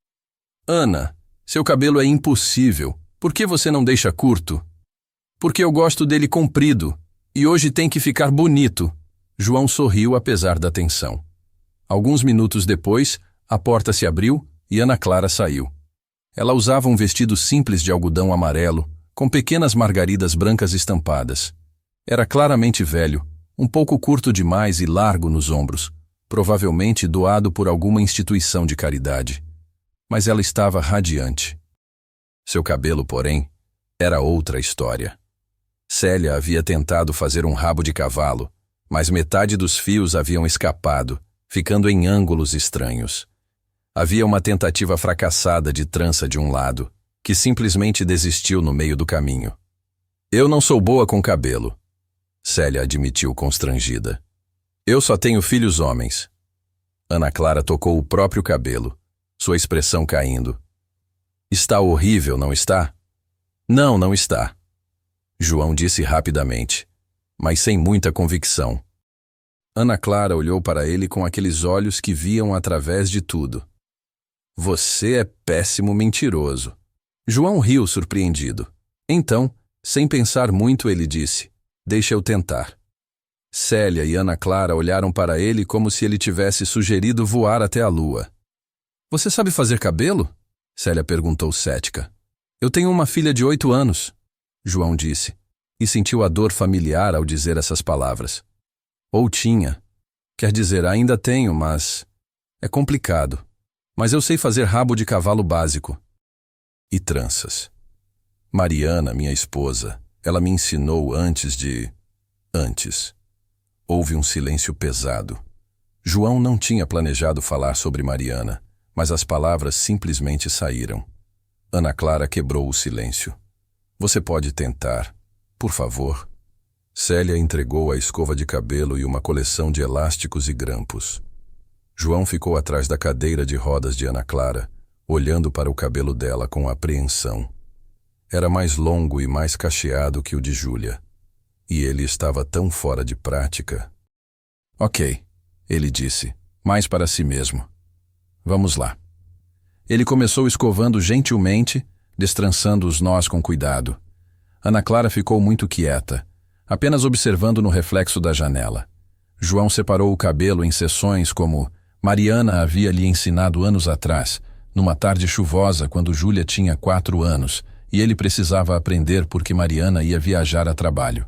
Speaker 1: Ana, seu cabelo é impossível. Por que você não deixa curto? Porque eu gosto dele comprido. E hoje tem que ficar bonito. João sorriu apesar da tensão. Alguns minutos depois, a porta se abriu e Ana Clara saiu. Ela usava um vestido simples de algodão amarelo, com pequenas margaridas brancas estampadas. Era claramente velho, um pouco curto demais e largo nos ombros, provavelmente doado por alguma instituição de caridade. Mas ela estava radiante. Seu cabelo, porém, era outra história. Célia havia tentado fazer um rabo de cavalo, mas metade dos fios haviam escapado, ficando em ângulos estranhos. Havia uma tentativa fracassada de trança de um lado, que simplesmente desistiu no meio do caminho. Eu não sou boa com cabelo, Célia admitiu constrangida. Eu só tenho filhos homens. Ana Clara tocou o próprio cabelo, sua expressão caindo. Está horrível, não está? Não, não está. João disse rapidamente, mas sem muita convicção. Ana Clara olhou para ele com aqueles olhos que viam através de tudo. Você é péssimo mentiroso. João riu surpreendido. Então, sem pensar muito, ele disse, deixa eu tentar. Célia e Ana Clara olharam para ele como se ele tivesse sugerido voar até a lua. Você sabe fazer cabelo? Célia perguntou cética. Eu tenho uma filha de 8 anos, João disse, e sentiu a dor familiar ao dizer essas palavras. Ou tinha. Quer dizer, ainda tenho, mas é complicado. Mas eu sei fazer rabo de cavalo básico. E tranças. Mariana, minha esposa, ela me ensinou Antes. Houve um silêncio pesado. João não tinha planejado falar sobre Mariana, mas as palavras simplesmente saíram. Ana Clara quebrou o silêncio. Você pode tentar, por favor? Célia entregou a escova de cabelo e uma coleção de elásticos e grampos. João ficou atrás da cadeira de rodas de Ana Clara, olhando para o cabelo dela com apreensão. Era mais longo e mais cacheado que o de Júlia. E ele estava tão fora de prática. Ok, ele disse, mais para si mesmo. Vamos lá. Ele começou escovando gentilmente, destrançando os nós com cuidado. Ana Clara ficou muito quieta, apenas observando no reflexo da janela. João separou o cabelo em seções como Mariana havia lhe ensinado anos atrás, numa tarde chuvosa quando Júlia tinha 4 anos, e ele precisava aprender porque Mariana ia viajar a trabalho.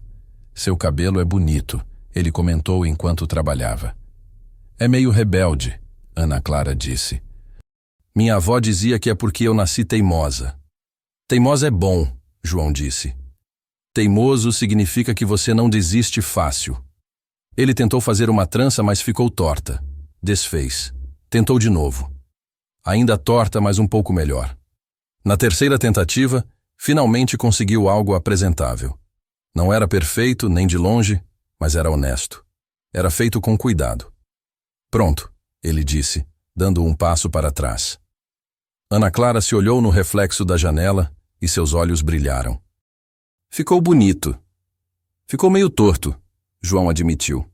Speaker 1: Seu cabelo é bonito, ele comentou enquanto trabalhava. É meio rebelde, Ana Clara disse. Minha avó dizia que é porque eu nasci teimosa. Teimosa é bom, João disse. Teimoso significa que você não desiste fácil. Ele tentou fazer uma trança, mas ficou torta. Desfez. Tentou de novo. Ainda torta, mas um pouco melhor. Na terceira tentativa, finalmente conseguiu algo apresentável. Não era perfeito, nem de longe, mas era honesto. Era feito com cuidado. Pronto, ele disse, dando um passo para trás. Ana Clara se olhou no reflexo da janela e seus olhos brilharam. Ficou bonito. Ficou meio torto, João admitiu.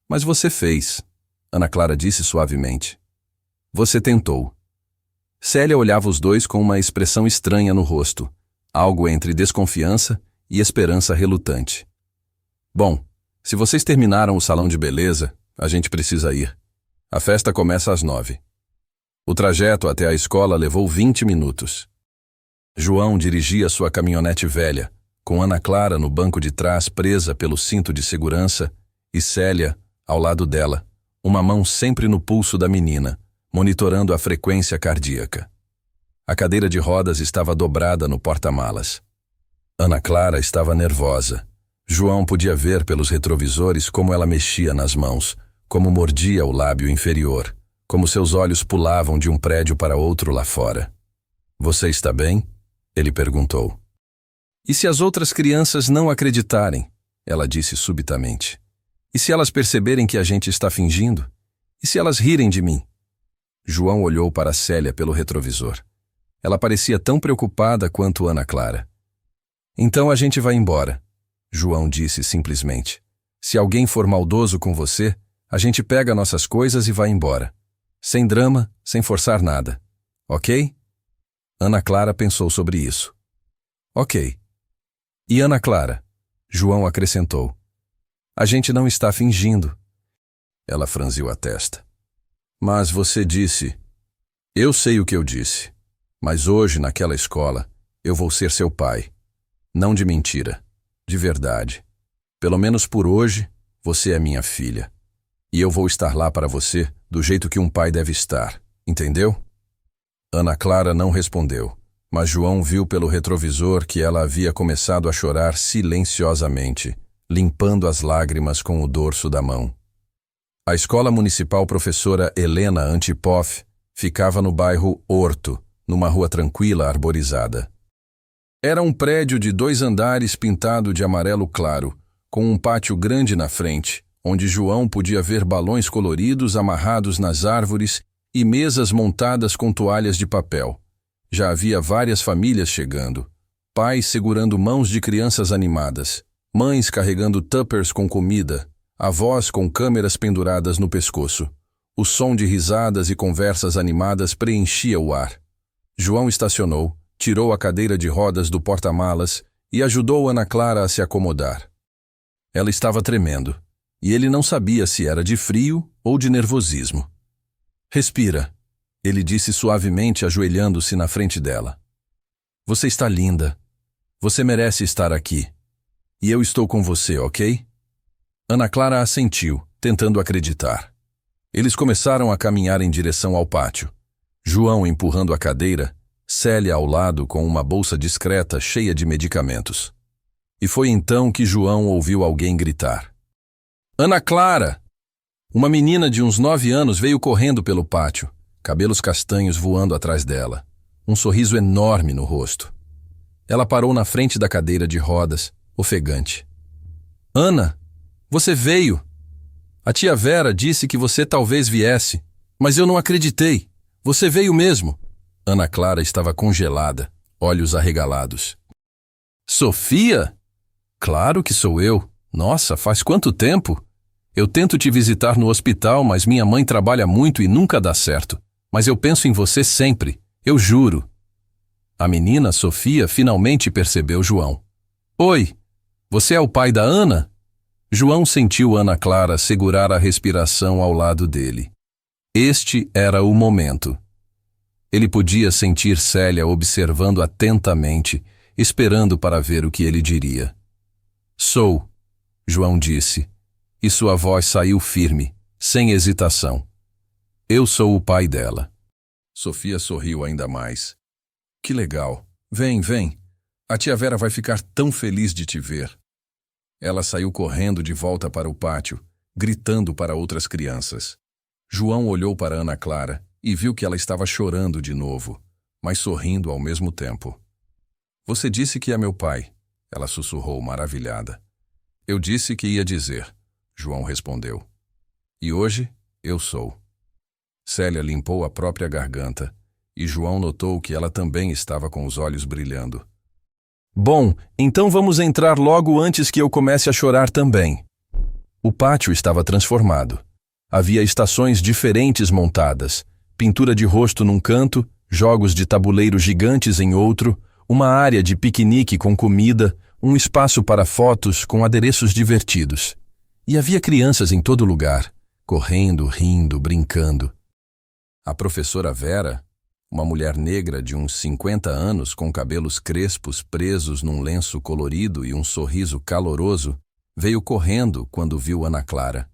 Speaker 1: Mas você fez, Ana Clara disse suavemente. Você tentou. Célia olhava os dois com uma expressão estranha no rosto, algo entre desconfiança e esperança relutante. Bom, se vocês terminaram o salão de beleza, a gente precisa ir. A festa começa às 9. O trajeto até a escola levou 20 minutos. João dirigia sua caminhonete velha, com Ana Clara no banco de trás presa pelo cinto de segurança e Célia ao lado dela, uma mão sempre no pulso da menina, monitorando a frequência cardíaca. A cadeira de rodas estava dobrada no porta-malas. Ana Clara estava nervosa. João podia ver pelos retrovisores como ela mexia nas mãos, como mordia o lábio inferior, como seus olhos pulavam de um prédio para outro lá fora. Você está bem? Ele perguntou. E se as outras crianças não acreditarem? Ela disse subitamente. E se elas perceberem que a gente está fingindo? E se elas rirem de mim? João olhou para Célia pelo retrovisor. Ela parecia tão preocupada quanto Ana Clara. Então a gente vai embora, João disse simplesmente. Se alguém for maldoso com você, a gente pega nossas coisas e vai embora. Sem drama, sem forçar nada. Ok? Ana Clara pensou sobre isso. Ok. E Ana Clara? João acrescentou. A gente não está fingindo. Ela franziu a testa. Mas você disse... Eu sei o que eu disse. Mas hoje, naquela escola, eu vou ser seu pai. Não de mentira. De verdade. Pelo menos por hoje, você é minha filha. E eu vou estar lá para você do jeito que um pai deve estar. Entendeu? Ana Clara não respondeu, mas João viu pelo retrovisor que ela havia começado a chorar silenciosamente, limpando as lágrimas com o dorso da mão. A escola municipal professora Helena Antipoff ficava no bairro Horto, numa rua tranquila arborizada. Era um prédio de 2 andares pintado de amarelo claro, com um pátio grande na frente, onde João podia ver balões coloridos amarrados nas árvores e mesas montadas com toalhas de papel. Já havia várias famílias chegando, pais segurando mãos de crianças animadas, mães carregando tuppers com comida, avós com câmeras penduradas no pescoço. O som de risadas e conversas animadas preenchia o ar. João estacionou, tirou a cadeira de rodas do porta-malas e ajudou Ana Clara a se acomodar. Ela estava tremendo, e ele não sabia se era de frio ou de nervosismo. Respira, ele disse suavemente, ajoelhando-se na frente dela. Você está linda. Você merece estar aqui. E eu estou com você, ok? Ana Clara assentiu, tentando acreditar. Eles começaram a caminhar em direção ao pátio. João empurrando a cadeira, Célia ao lado com uma bolsa discreta cheia de medicamentos. E foi então que João ouviu alguém gritar. Ana Clara! Uma menina de uns 9 anos veio correndo pelo pátio, cabelos castanhos voando atrás dela, um sorriso enorme no rosto. Ela parou na frente da cadeira de rodas, ofegante. Ana, você veio! A tia Vera disse que você talvez viesse, mas eu não acreditei. Você veio mesmo. Ana Clara estava congelada, olhos arregalados. Sofia? Claro que sou eu. Nossa, faz quanto tempo? Eu tento te visitar no hospital, mas minha mãe trabalha muito e nunca dá certo. Mas eu penso em você sempre, eu juro. A menina, Sofia, finalmente percebeu João. Oi, você é o pai da Ana? João sentiu Ana Clara segurar a respiração ao lado dele. Este era o momento. Ele podia sentir Célia observando atentamente, esperando para ver o que ele diria. Sou, João disse, e sua voz saiu firme, sem hesitação. Eu sou o pai dela. Sofia sorriu ainda mais. Que legal. Vem, vem. A tia Vera vai ficar tão feliz de te ver. Ela saiu correndo de volta para o pátio, gritando para outras crianças. João olhou para Ana Clara e viu que ela estava chorando de novo, mas sorrindo ao mesmo tempo. Você disse que é meu pai, ela sussurrou maravilhada. Eu disse que ia dizer, João respondeu. E hoje eu sou. Célia limpou a própria garganta e João notou que ela também estava com os olhos brilhando. Bom, então vamos entrar logo antes que eu comece a chorar também. O pátio estava transformado. Havia estações diferentes montadas, pintura de rosto num canto, jogos de tabuleiro gigantes em outro, uma área de piquenique com comida, um espaço para fotos com adereços divertidos. E havia crianças em todo lugar, correndo, rindo, brincando. A professora Vera, uma mulher negra de uns 50 anos com cabelos crespos presos num lenço colorido e um sorriso caloroso, veio correndo quando viu Ana Clara.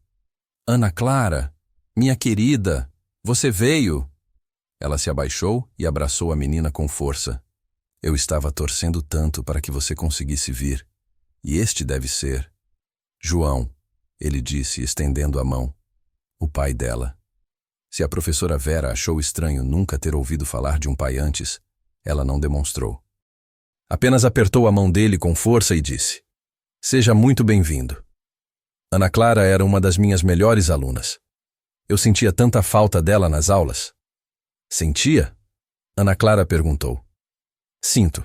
Speaker 1: Ana Clara, minha querida, você veio! Ela se abaixou e abraçou a menina com força. Eu estava torcendo tanto para que você conseguisse vir. E este deve ser... João, ele disse, estendendo a mão. O pai dela. Se a professora Vera achou estranho nunca ter ouvido falar de um pai antes, ela não demonstrou. Apenas apertou a mão dele com força e disse, Seja muito bem-vindo. Ana Clara era uma das minhas melhores alunas. Eu sentia tanta falta dela nas aulas. Sentia? Ana Clara perguntou. Sinto.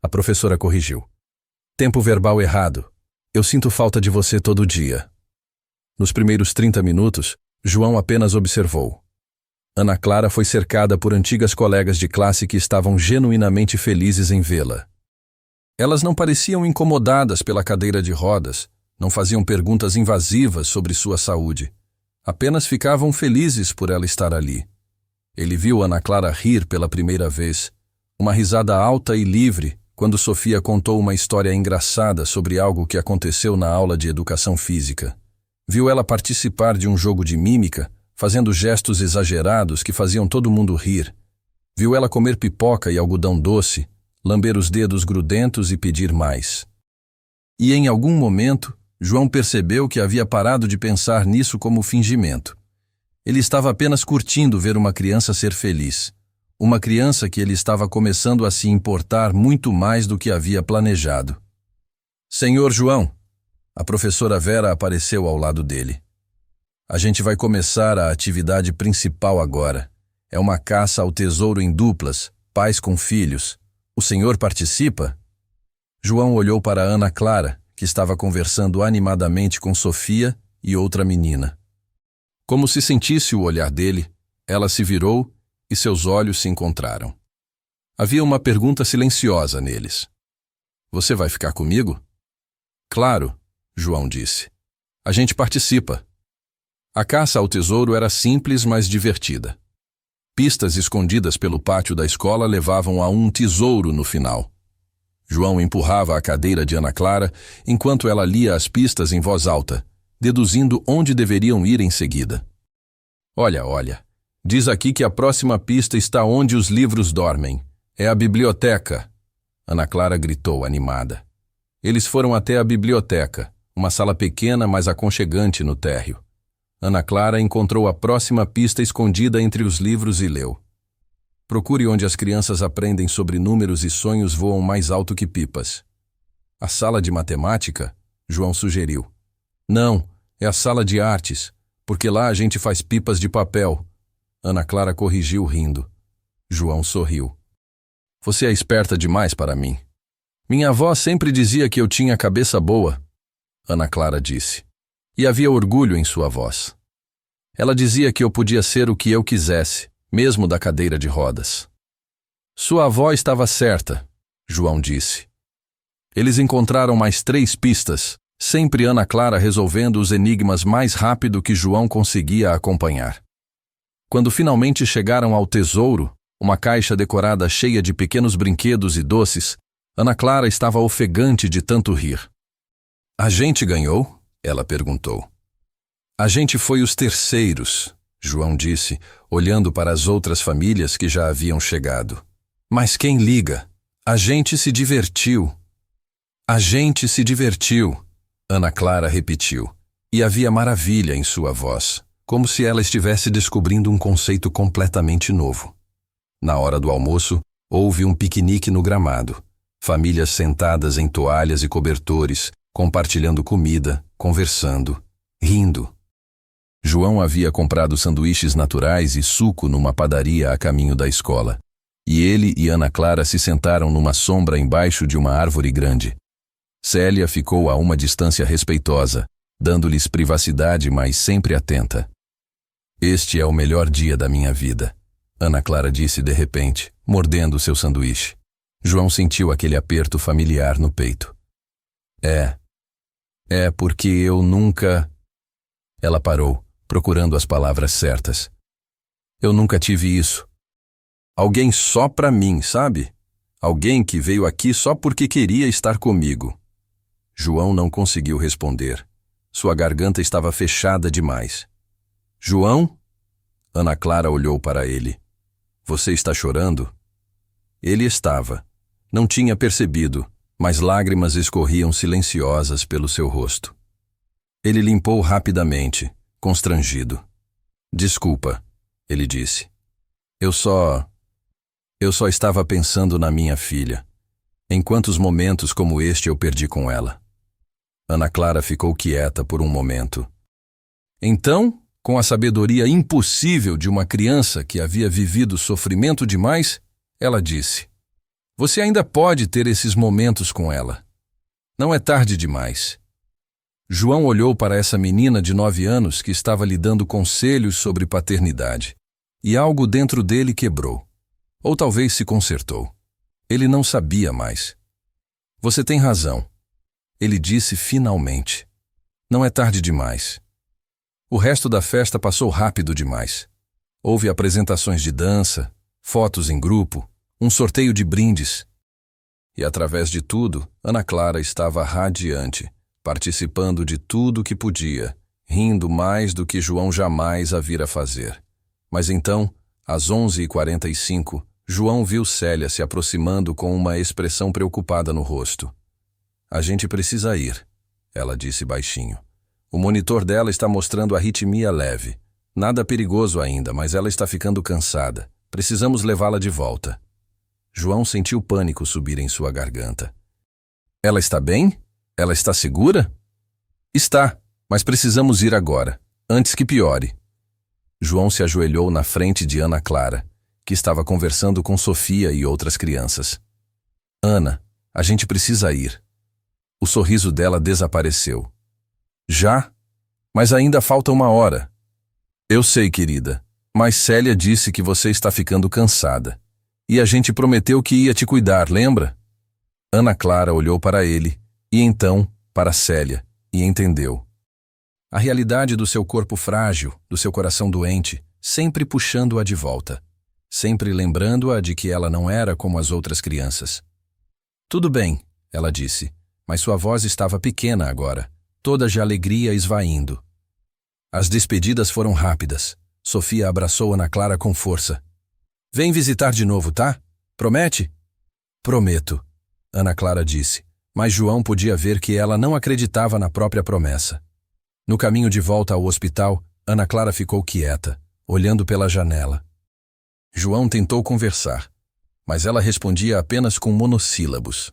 Speaker 1: A professora corrigiu. Tempo verbal errado. Eu sinto falta de você todo dia. Nos primeiros 30 minutos, João apenas observou. Ana Clara foi cercada por antigas colegas de classe que estavam genuinamente felizes em vê-la. Elas não pareciam incomodadas pela cadeira de rodas, não faziam perguntas invasivas sobre sua saúde. Apenas ficavam felizes por ela estar ali. Ele viu Ana Clara rir pela primeira vez, uma risada alta e livre, quando Sofia contou uma história engraçada sobre algo que aconteceu na aula de educação física. Viu ela participar de um jogo de mímica, fazendo gestos exagerados que faziam todo mundo rir. Viu ela comer pipoca e algodão doce, lamber os dedos grudentos e pedir mais. E em algum momento, João percebeu que havia parado de pensar nisso como fingimento. Ele estava apenas curtindo ver uma criança ser feliz. Uma criança que ele estava começando a se importar muito mais do que havia planejado. Senhor João, a professora Vera apareceu ao lado dele. A gente vai começar a atividade principal agora. É uma caça ao tesouro em duplas, pais com filhos. O senhor participa? João olhou para Ana Clara, que estava conversando animadamente com Sofia e outra menina. Como se sentisse o olhar dele, ela se virou e seus olhos se encontraram. Havia uma pergunta silenciosa neles. Você vai ficar comigo? Claro, João disse. A gente participa. A caça ao tesouro era simples, mas divertida. Pistas escondidas pelo pátio da escola levavam a um tesouro no final. João empurrava a cadeira de Ana Clara enquanto ela lia as pistas em voz alta, deduzindo onde deveriam ir em seguida. Olha, diz aqui que a próxima pista está onde os livros dormem. É a biblioteca. Ana Clara gritou, animada. Eles foram até a biblioteca, uma sala pequena, mas aconchegante no térreo. Ana Clara encontrou a próxima pista escondida entre os livros e leu. Procure onde as crianças aprendem sobre números e sonhos voam mais alto que pipas. A sala de matemática? João sugeriu. Não, é a sala de artes, porque lá a gente faz pipas de papel. Ana Clara corrigiu rindo. João sorriu. Você é esperta demais para mim. Minha avó sempre dizia que eu tinha cabeça boa, Ana Clara disse. E havia orgulho em sua voz. Ela dizia que eu podia ser o que eu quisesse, mesmo da cadeira de rodas. Sua avó estava certa, João disse. Eles encontraram mais 3 pistas, sempre Ana Clara resolvendo os enigmas mais rápido que João conseguia acompanhar. Quando finalmente chegaram ao tesouro, uma caixa decorada cheia de pequenos brinquedos e doces, Ana Clara estava ofegante de tanto rir. A gente ganhou? Ela perguntou. A gente foi os terceiros, João disse, olhando para as outras famílias que já haviam chegado. Mas quem liga? A gente se divertiu. A gente se divertiu, Ana Clara repetiu, e havia maravilha em sua voz, como se ela estivesse descobrindo um conceito completamente novo. Na hora do almoço, houve um piquenique no gramado, famílias sentadas em toalhas e cobertores, compartilhando comida, conversando, rindo. João havia comprado sanduíches naturais e suco numa padaria a caminho da escola, e ele e Ana Clara se sentaram numa sombra embaixo de uma árvore grande. Célia ficou a uma distância respeitosa, dando-lhes privacidade, mas sempre atenta. Este é o melhor dia da minha vida, Ana Clara disse de repente, mordendo seu sanduíche. João sentiu aquele aperto familiar no peito. É porque eu nunca... Ela parou, procurando as palavras certas. Eu nunca tive isso. Alguém só pra mim, sabe? Alguém que veio aqui só porque queria estar comigo. João não conseguiu responder. Sua garganta estava fechada demais. João? Ana Clara olhou para ele. Você está chorando? Ele estava. Não tinha percebido, mas lágrimas escorriam silenciosas pelo seu rosto. Ele limpou rapidamente, constrangido. Desculpa, ele disse. Eu só estava pensando na minha filha. Em quantos momentos como este eu perdi com ela. Ana Clara ficou quieta por um momento. Então, com a sabedoria impossível de uma criança que havia vivido sofrimento demais, ela disse: "Você ainda pode ter esses momentos com ela. Não é tarde demais." João olhou para essa menina de 9 anos que estava lhe dando conselhos sobre paternidade, e algo dentro dele quebrou. Ou talvez se consertou. Ele não sabia mais. "Você tem razão," ele disse finalmente. "Não é tarde demais." O resto da festa passou rápido demais. Houve apresentações de dança, fotos em grupo, um sorteio de brindes. E através de tudo, Ana Clara estava radiante, participando de tudo que podia, rindo mais do que João jamais a vira fazer. Mas então, às 11h45, João viu Célia se aproximando com uma expressão preocupada no rosto. "A gente precisa ir," ela disse baixinho. "O monitor dela está mostrando arritmia leve. Nada perigoso ainda, mas ela está ficando cansada. Precisamos levá-la de volta." João sentiu pânico subir em sua garganta. "Ela está bem? Ela está segura?" "Está, mas precisamos ir agora, antes que piore." João se ajoelhou na frente de Ana Clara, que estava conversando com Sofia e outras crianças. "Ana, a gente precisa ir." O sorriso dela desapareceu. "Já? Mas ainda falta 1 hora." "Eu sei, querida, mas Célia disse que você está ficando cansada. E a gente prometeu que ia te cuidar, lembra?" Ana Clara olhou para ele, e então para Célia, e entendeu. A realidade do seu corpo frágil, do seu coração doente, sempre puxando-a de volta, sempre lembrando-a de que ela não era como as outras crianças. "Tudo bem," ela disse, mas sua voz estava pequena agora, toda de alegria esvaindo. As despedidas foram rápidas. Sofia abraçou Ana Clara com força. "Vem visitar de novo, tá? Promete?" "Prometo," Ana Clara disse, mas João podia ver que ela não acreditava na própria promessa. No caminho de volta ao hospital, Ana Clara ficou quieta, olhando pela janela. João tentou conversar, mas ela respondia apenas com monossílabos.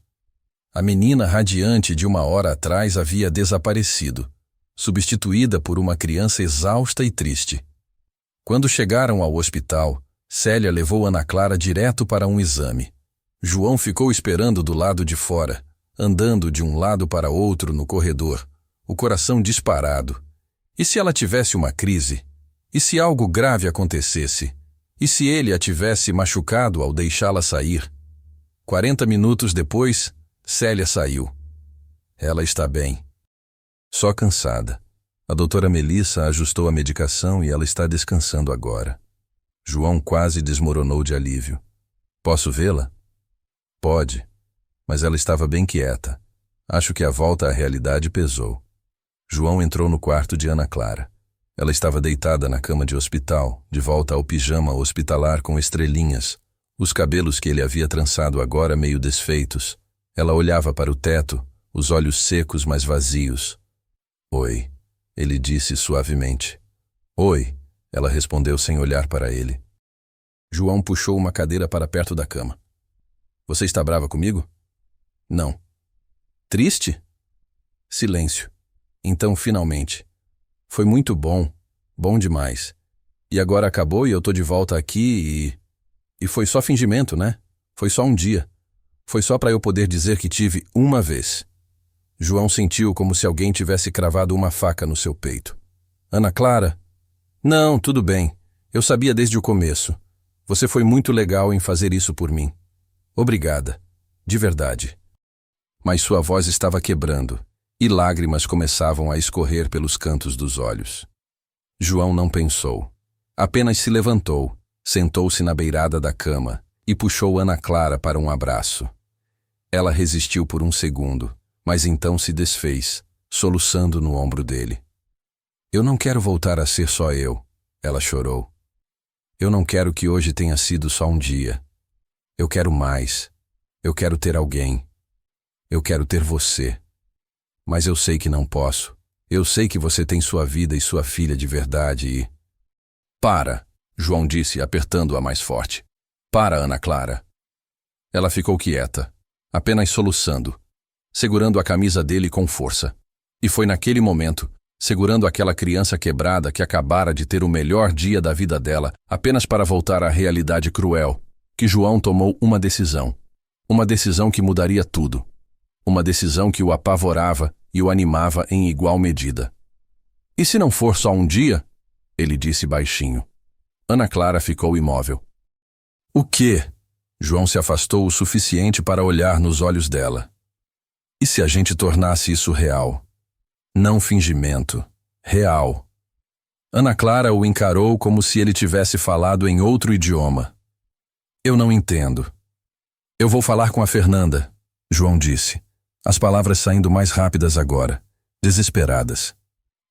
Speaker 1: A menina radiante de 1 hora atrás havia desaparecido, substituída por uma criança exausta e triste. Quando chegaram ao hospital, Célia levou Ana Clara direto para um exame. João ficou esperando do lado de fora, andando de um lado para outro no corredor, o coração disparado. E se ela tivesse uma crise? E se algo grave acontecesse? E se ele a tivesse machucado ao deixá-la sair? 40 minutos depois, Célia saiu. Ela está bem. Só cansada. A doutora Melissa ajustou a medicação e ela está descansando agora. João quase desmoronou de alívio. "Posso vê-la?" "Pode." Mas ela estava bem quieta. Acho que a volta à realidade pesou. João entrou no quarto de Ana Clara. Ela estava deitada na cama de hospital, de volta ao pijama hospitalar com estrelinhas, os cabelos que ele havia trançado agora meio desfeitos. Ela olhava para o teto, os olhos secos mas vazios. "Oi," ele disse suavemente. "Oi," ela respondeu sem olhar para ele. João puxou uma cadeira para perto da cama. "Você está brava comigo?" "Não." "Triste?" Silêncio. Então, finalmente. "Foi muito bom. Bom demais. E agora acabou e eu tô de volta aqui e foi só fingimento, né? Foi só um dia. Foi só para eu poder dizer que tive uma vez." João sentiu como se alguém tivesse cravado uma faca no seu peito. "Ana Clara?" "Não, tudo bem. Eu sabia desde o começo. Você foi muito legal em fazer isso por mim. Obrigada. De verdade." Mas sua voz estava quebrando, e lágrimas começavam a escorrer pelos cantos dos olhos. João não pensou. Apenas se levantou, sentou-se na beirada da cama e puxou Ana Clara para um abraço. Ela resistiu por um segundo, mas então se desfez, soluçando no ombro dele. "Eu não quero voltar a ser só eu," ela chorou. "Eu não quero que hoje tenha sido só um dia. Eu quero mais. Eu quero ter alguém. Eu quero ter você. Mas eu sei que não posso. Eu sei que você tem sua vida e sua filha de verdade e..." "Para!" João disse, apertando-a mais forte. "Para, Ana Clara." Ela ficou quieta, apenas soluçando, segurando a camisa dele com força. E foi naquele momento, segurando aquela criança quebrada que acabara de ter o melhor dia da vida dela, apenas para voltar à realidade cruel, que João tomou uma decisão. Uma decisão que mudaria tudo. Uma decisão que o apavorava e o animava em igual medida. E se não for só um dia? Ele disse baixinho. Ana Clara ficou imóvel. O quê? João se afastou o suficiente para olhar nos olhos dela. E se a gente tornasse isso real? Não fingimento. Real. Ana Clara o encarou como se ele tivesse falado em outro idioma. Eu não entendo. Eu vou falar com a Fernanda, João disse, as palavras saindo mais rápidas agora, desesperadas.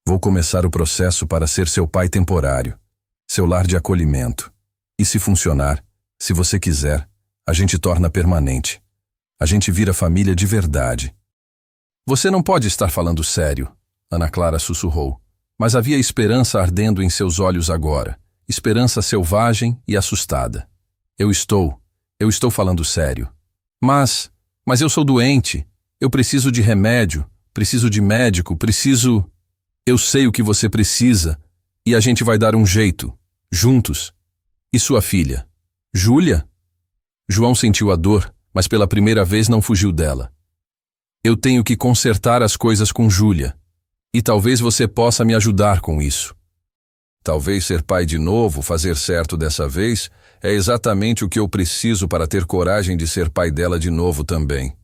Speaker 1: Vou começar o processo para ser seu pai temporário, seu lar de acolhimento. E se funcionar, se você quiser, a gente torna permanente. A gente vira família de verdade. Você não pode estar falando sério, Ana Clara sussurrou, mas havia esperança ardendo em seus olhos agora, esperança selvagem e assustada. Eu estou falando sério. Mas eu sou doente, eu preciso de remédio, preciso de médico, preciso... Eu sei o que você precisa, e a gente vai dar um jeito, juntos. E sua filha? Júlia? João sentiu a dor, mas pela primeira vez não fugiu dela. Eu tenho que consertar as coisas com Júlia, e talvez você possa me ajudar com isso. Talvez ser pai de novo, fazer certo dessa vez, é exatamente o que eu preciso para ter coragem de ser pai dela de novo também.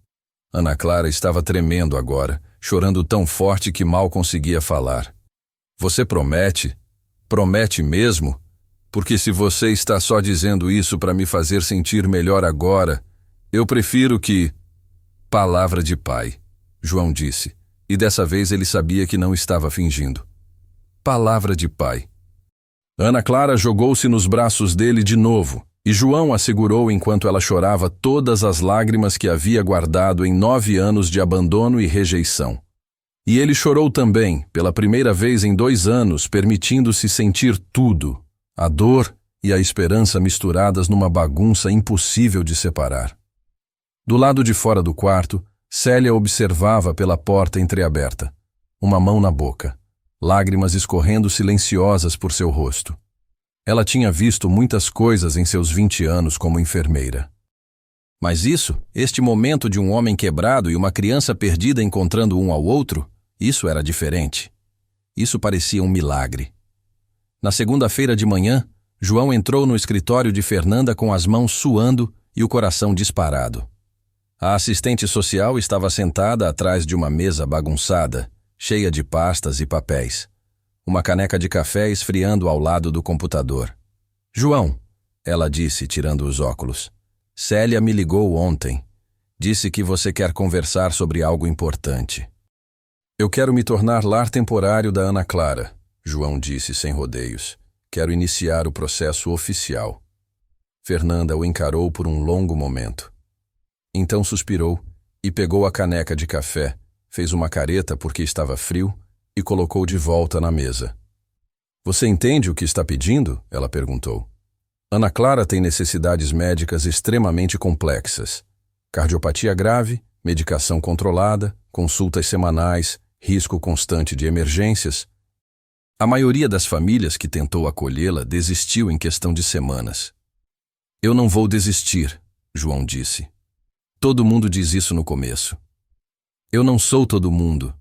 Speaker 1: Ana Clara estava tremendo agora, chorando tão forte que mal conseguia falar. Você promete? Promete mesmo? Porque se você está só dizendo isso para me fazer sentir melhor agora, eu prefiro que... Palavra de pai, João disse, e dessa vez ele sabia que não estava fingindo. Palavra de pai. Ana Clara jogou-se nos braços dele de novo, e João a segurou enquanto ela chorava todas as lágrimas que havia guardado em 9 anos de abandono e rejeição. E ele chorou também, pela primeira vez em 2 anos, permitindo-se sentir tudo, a dor e a esperança misturadas numa bagunça impossível de separar. Do lado de fora do quarto, Célia observava pela porta entreaberta, uma mão na boca, lágrimas escorrendo silenciosas por seu rosto. Ela tinha visto muitas coisas em seus 20 anos como enfermeira. Mas este momento de um homem quebrado e uma criança perdida encontrando um ao outro, isso era diferente. Isso parecia um milagre. Na segunda-feira de manhã, João entrou no escritório de Fernanda com as mãos suando e o coração disparado. A assistente social estava sentada atrás de uma mesa bagunçada, cheia de pastas e papéis. Uma caneca de café esfriando ao lado do computador. João, ela disse, tirando os óculos. Célia me ligou ontem. Disse que você quer conversar sobre algo importante. Eu quero me tornar lar temporário da Ana Clara, João disse sem rodeios. Quero iniciar o processo oficial. Fernanda o encarou por um longo momento. Então suspirou e pegou a caneca de café, fez uma careta porque estava frio e colocou de volta na mesa. Você entende o que está pedindo? Ela perguntou. Ana Clara tem necessidades médicas extremamente complexas. Cardiopatia grave, medicação controlada, consultas semanais, risco constante de emergências. A maioria das famílias que tentou acolhê-la desistiu em questão de semanas. Eu não vou desistir, João disse. Todo mundo diz isso no começo. Eu não sou todo mundo.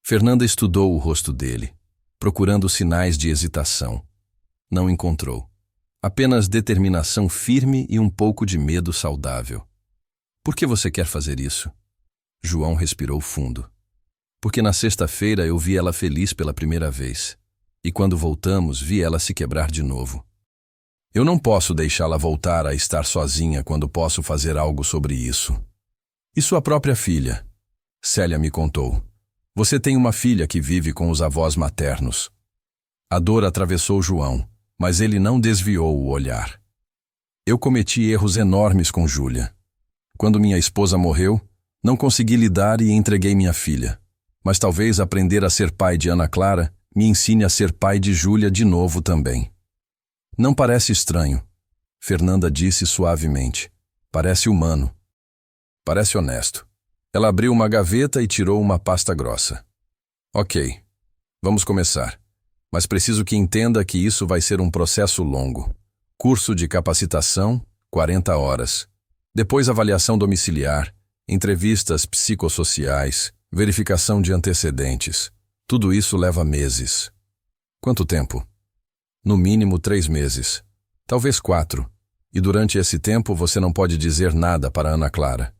Speaker 1: Fernanda estudou o rosto dele, procurando sinais de hesitação. Não encontrou. Apenas determinação firme e um pouco de medo saudável. Por que você quer fazer isso? João respirou fundo. Porque na sexta-feira eu vi ela feliz pela primeira vez. E quando voltamos, vi ela se quebrar de novo. Eu não posso deixá-la voltar a estar sozinha quando posso fazer algo sobre isso. E sua própria filha? Célia me contou. Você tem uma filha que vive com os avós maternos. A dor atravessou João, mas ele não desviou o olhar. Eu cometi erros enormes com Júlia. Quando minha esposa morreu, não consegui lidar e entreguei minha filha. Mas talvez aprender a ser pai de Ana Clara me ensine a ser pai de Júlia de novo também. Não parece estranho, Fernanda disse suavemente. Parece humano. Parece honesto. Ela abriu uma gaveta e tirou uma pasta grossa. Ok, vamos começar. Mas preciso que entenda que isso vai ser um processo longo. Curso de capacitação, 40 horas. Depois avaliação domiciliar, entrevistas psicossociais, verificação de antecedentes. Tudo isso leva meses. Quanto tempo? No mínimo 3 meses. Talvez 4. E durante esse tempo você não pode dizer nada para Ana Clara.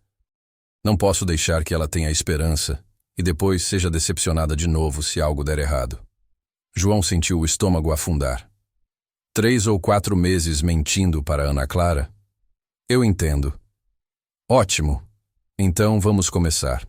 Speaker 1: Não posso deixar que ela tenha esperança e depois seja decepcionada de novo se algo der errado. João sentiu o estômago afundar. 3 ou 4 meses mentindo para Ana Clara? Eu entendo. Ótimo. Então vamos começar.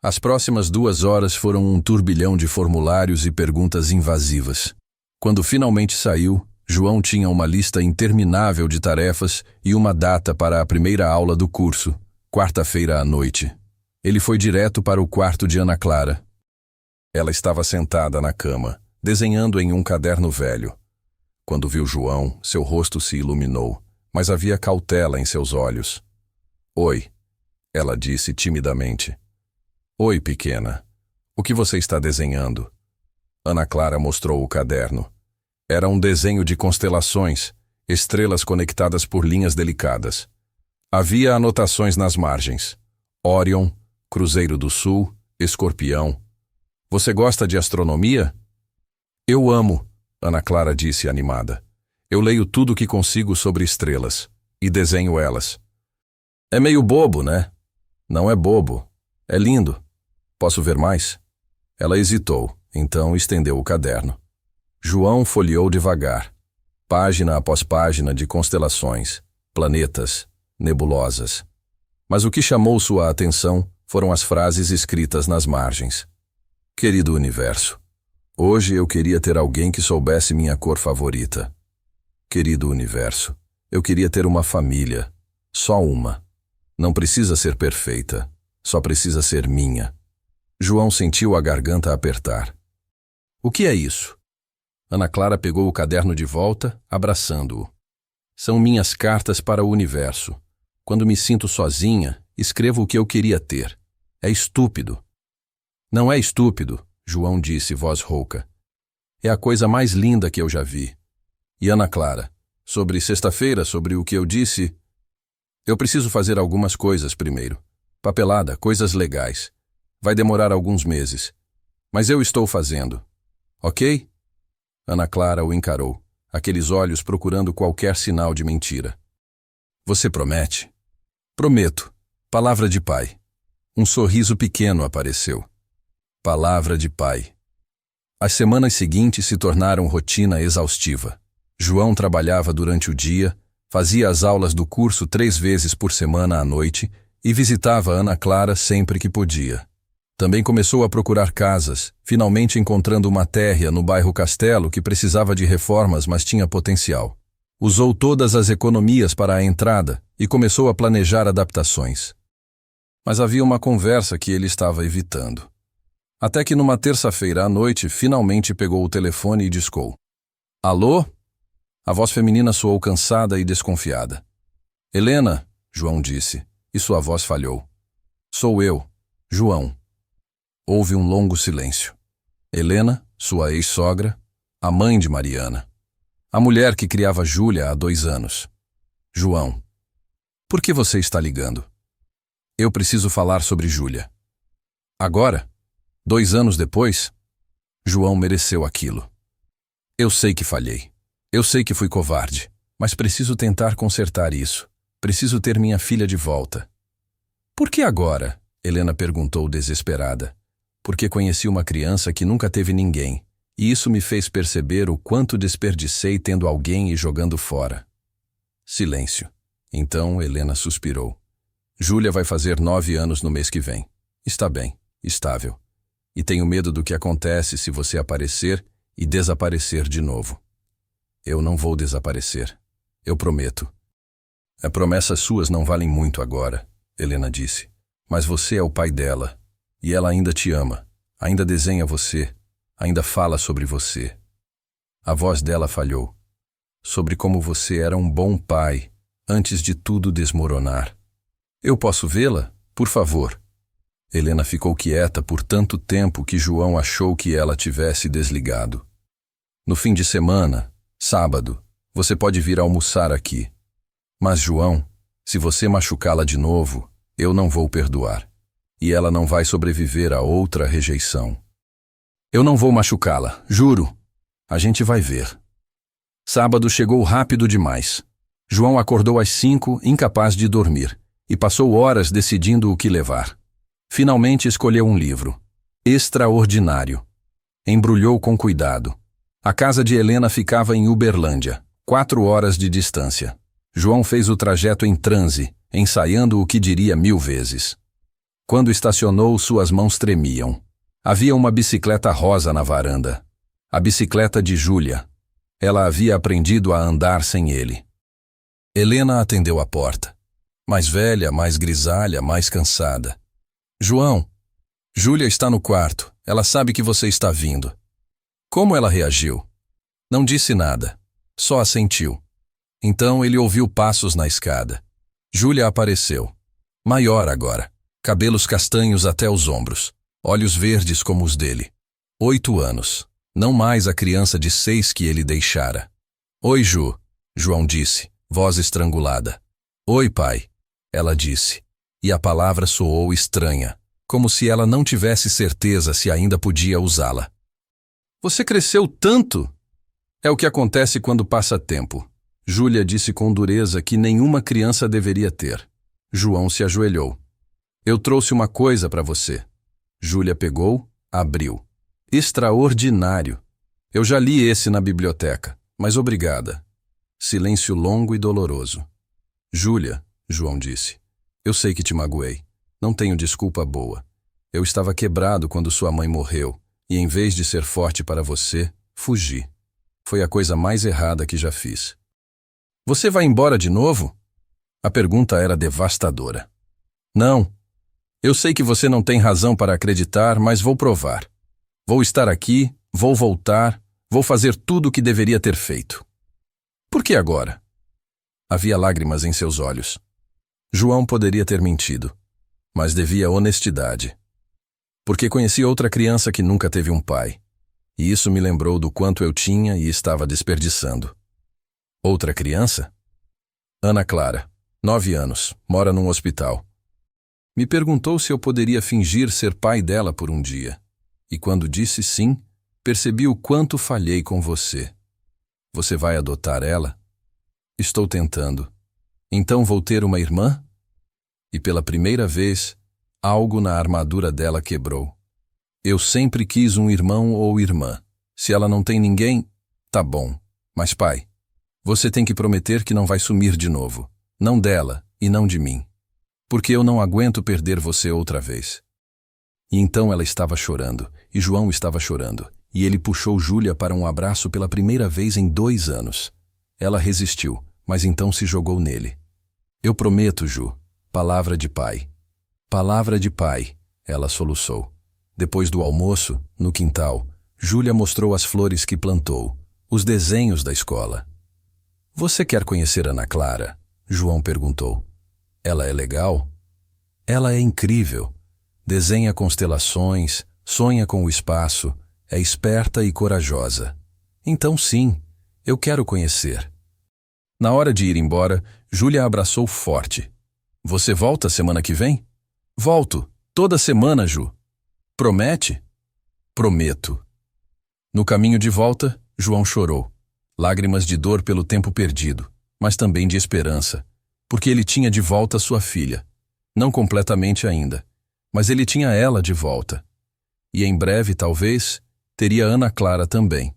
Speaker 1: As próximas 2 horas foram um turbilhão de formulários e perguntas invasivas. Quando finalmente saiu, João tinha uma lista interminável de tarefas e uma data para a primeira aula do curso, quarta-feira à noite. Ele foi direto para o quarto de Ana Clara. Ela estava sentada na cama, desenhando em um caderno velho. Quando viu João, seu rosto se iluminou, mas havia cautela em seus olhos. Oi, ela disse timidamente. Oi, pequena. O que você está desenhando? Ana Clara mostrou o caderno. Era um desenho de constelações, estrelas conectadas por linhas delicadas. Havia anotações nas margens. Órion, Cruzeiro do Sul, Escorpião. Você gosta de astronomia? Eu amo, Ana Clara disse animada. Eu leio tudo o que consigo sobre estrelas e desenho elas. É meio bobo, né? Não é bobo. É lindo. Posso ver mais? Ela hesitou, então estendeu o caderno. João folheou devagar, página após página de constelações, planetas, nebulosas. Mas o que chamou sua atenção foram as frases escritas nas margens. Querido universo, hoje eu queria ter alguém que soubesse minha cor favorita. Querido universo, eu queria ter uma família, só uma. Não precisa ser perfeita, só precisa ser minha. João sentiu a garganta apertar. O que é isso? Ana Clara pegou o caderno de volta, abraçando-o. São minhas cartas para o universo. Quando me sinto sozinha, escrevo o que eu queria ter. É estúpido. Não é estúpido, João disse, voz rouca. É a coisa mais linda que eu já vi. E Ana Clara, sobre sexta-feira, sobre o que eu disse... Eu preciso fazer algumas coisas primeiro. Papelada, coisas legais. Vai demorar alguns meses. Mas eu estou fazendo. Ok? Ana Clara o encarou, aqueles olhos procurando qualquer sinal de mentira. Você promete? Prometo. Palavra de pai. Um sorriso pequeno apareceu. Palavra de pai. As semanas seguintes se tornaram rotina exaustiva. João trabalhava durante o dia, fazia as aulas do curso 3 vezes por semana à noite e visitava Ana Clara sempre que podia. Também começou a procurar casas, finalmente encontrando uma térrea no bairro Castelo que precisava de reformas, mas tinha potencial. Usou todas as economias para a entrada e começou a planejar adaptações. Mas havia uma conversa que ele estava evitando. Até que numa terça-feira à noite, finalmente pegou o telefone e discou. Alô? A voz feminina soou cansada e desconfiada. Helena, João disse, e sua voz falhou. Sou eu, João. Houve um longo silêncio. Helena, sua ex-sogra, a mãe de Mariana. A mulher que criava Júlia há 2 anos. João. Por que você está ligando? Eu preciso falar sobre Júlia. Agora? 2 anos depois? João mereceu aquilo. Eu sei que falhei. Eu sei que fui covarde. Mas preciso tentar consertar isso. Preciso ter minha filha de volta. Por que agora? Helena perguntou desesperada. Porque conheci uma criança que nunca teve ninguém, e isso me fez perceber o quanto desperdicei tendo alguém e jogando fora. Silêncio. Então Helena suspirou. Júlia vai fazer 9 anos no mês que vem. Está bem, estável. E tenho medo do que acontece se você aparecer e desaparecer de novo. Eu não vou desaparecer. Eu prometo. As promessas suas não valem muito agora, Helena disse. Mas você é o pai dela. E ela ainda te ama, ainda desenha você, ainda fala sobre você. A voz dela falhou. Sobre como você era um bom pai, antes de tudo desmoronar. Eu posso vê-la? Por favor. Helena ficou quieta por tanto tempo que João achou que ela tivesse desligado. No fim de semana, sábado, você pode vir almoçar aqui. Mas, João, se você machucá-la de novo, eu não vou perdoar. E ela não vai sobreviver a outra rejeição. Eu não vou machucá-la, juro. A gente vai ver. Sábado chegou rápido demais. João acordou às 5, incapaz de dormir, e passou horas decidindo o que levar. Finalmente escolheu um livro. Extraordinário. Embrulhou com cuidado. A casa de Helena ficava em Uberlândia, 4 horas de distância. João fez o trajeto em transe, ensaiando o que diria 1000 vezes. Quando estacionou, suas mãos tremiam. Havia uma bicicleta rosa na varanda. A bicicleta de Júlia. Ela havia aprendido a andar sem ele. Helena atendeu a porta. Mais velha, mais grisalha, mais cansada. João, Júlia está no quarto. Ela sabe que você está vindo. Como ela reagiu? Não disse nada. Só assentiu. Então ele ouviu passos na escada. Júlia apareceu. Maior agora. Cabelos castanhos até os ombros. Olhos verdes como os dele. 8 anos. Não mais a criança de 6 que ele deixara. Oi, Ju, João disse, voz estrangulada. Oi, pai, ela disse. E a palavra soou estranha, como se ela não tivesse certeza se ainda podia usá-la. Você cresceu tanto! É o que acontece quando passa tempo. Júlia disse com dureza que nenhuma criança deveria ter. João se ajoelhou. Eu trouxe uma coisa para você. Júlia pegou, abriu. Extraordinário. Eu já li esse na biblioteca, mas obrigada. Silêncio longo e doloroso. Júlia, João disse, eu sei que te magoei. Não tenho desculpa boa. Eu estava quebrado quando sua mãe morreu, e em vez de ser forte para você, fugi. Foi a coisa mais errada que já fiz. Você vai embora de novo? A pergunta era devastadora. Não. Eu sei que você não tem razão para acreditar, mas vou provar. Vou estar aqui, vou voltar, vou fazer tudo o que deveria ter feito. Por que agora? Havia lágrimas em seus olhos. João poderia ter mentido, mas devia honestidade. Porque conheci outra criança que nunca teve um pai, e isso me lembrou do quanto eu tinha e estava desperdiçando. Outra criança? Ana Clara, 9 anos, mora num hospital. Me perguntou se eu poderia fingir ser pai dela por um dia. E quando disse sim, percebi o quanto falhei com você. Você vai adotar ela? Estou tentando. Então vou ter uma irmã? E pela primeira vez, algo na armadura dela quebrou. Eu sempre quis um irmão ou irmã. Se ela não tem ninguém, tá bom. Mas pai, você tem que prometer que não vai sumir de novo. Não dela e não de mim. Porque eu não aguento perder você outra vez. E então ela estava chorando, e João estava chorando, e ele puxou Júlia para um abraço pela primeira vez em 2 anos. Ela resistiu, mas então se jogou nele. Eu prometo, Ju, palavra de pai. Palavra de pai, ela soluçou. Depois do almoço, no quintal, Júlia mostrou as flores que plantou, os desenhos da escola. Você quer conhecer Ana Clara? João perguntou. Ela é legal? Ela é incrível. Desenha constelações, sonha com o espaço, é esperta e corajosa. Então sim, eu quero conhecer. Na hora de ir embora, Júlia a abraçou forte. Você volta semana que vem? Volto, toda semana, Ju. Promete? Prometo. No caminho de volta, João chorou. Lágrimas de dor pelo tempo perdido, mas também de esperança, porque ele tinha de volta sua filha. Não completamente ainda, mas ele tinha ela de volta. E em breve, talvez, teria Ana Clara também.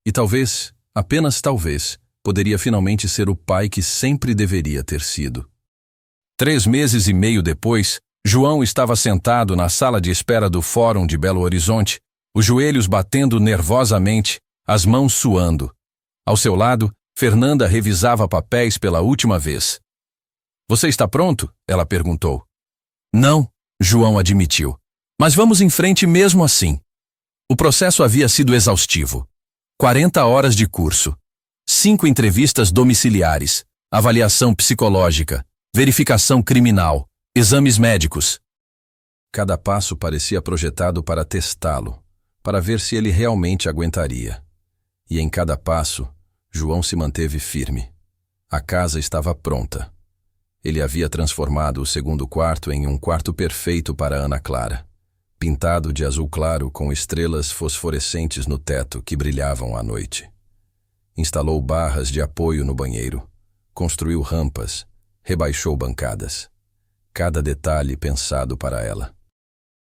Speaker 1: E talvez, apenas talvez, poderia finalmente ser o pai que sempre deveria ter sido. 3 meses e meio depois, João estava sentado na sala de espera do Fórum de Belo Horizonte, os joelhos batendo nervosamente, as mãos suando. Ao seu lado, Fernanda revisava papéis pela última vez. Você está pronto? Ela perguntou. Não, João admitiu. Mas vamos em frente mesmo assim. O processo havia sido exaustivo. 40 horas de curso. 5 entrevistas domiciliares, avaliação psicológica, verificação criminal, exames médicos. Cada passo parecia projetado para testá-lo, para ver se ele realmente aguentaria. E em cada passo, João se manteve firme. A casa estava pronta. Ele havia transformado o segundo quarto em um quarto perfeito para Ana Clara, pintado de azul claro com estrelas fosforescentes no teto que brilhavam à noite. Instalou barras de apoio no banheiro, construiu rampas, rebaixou bancadas. Cada detalhe pensado para ela.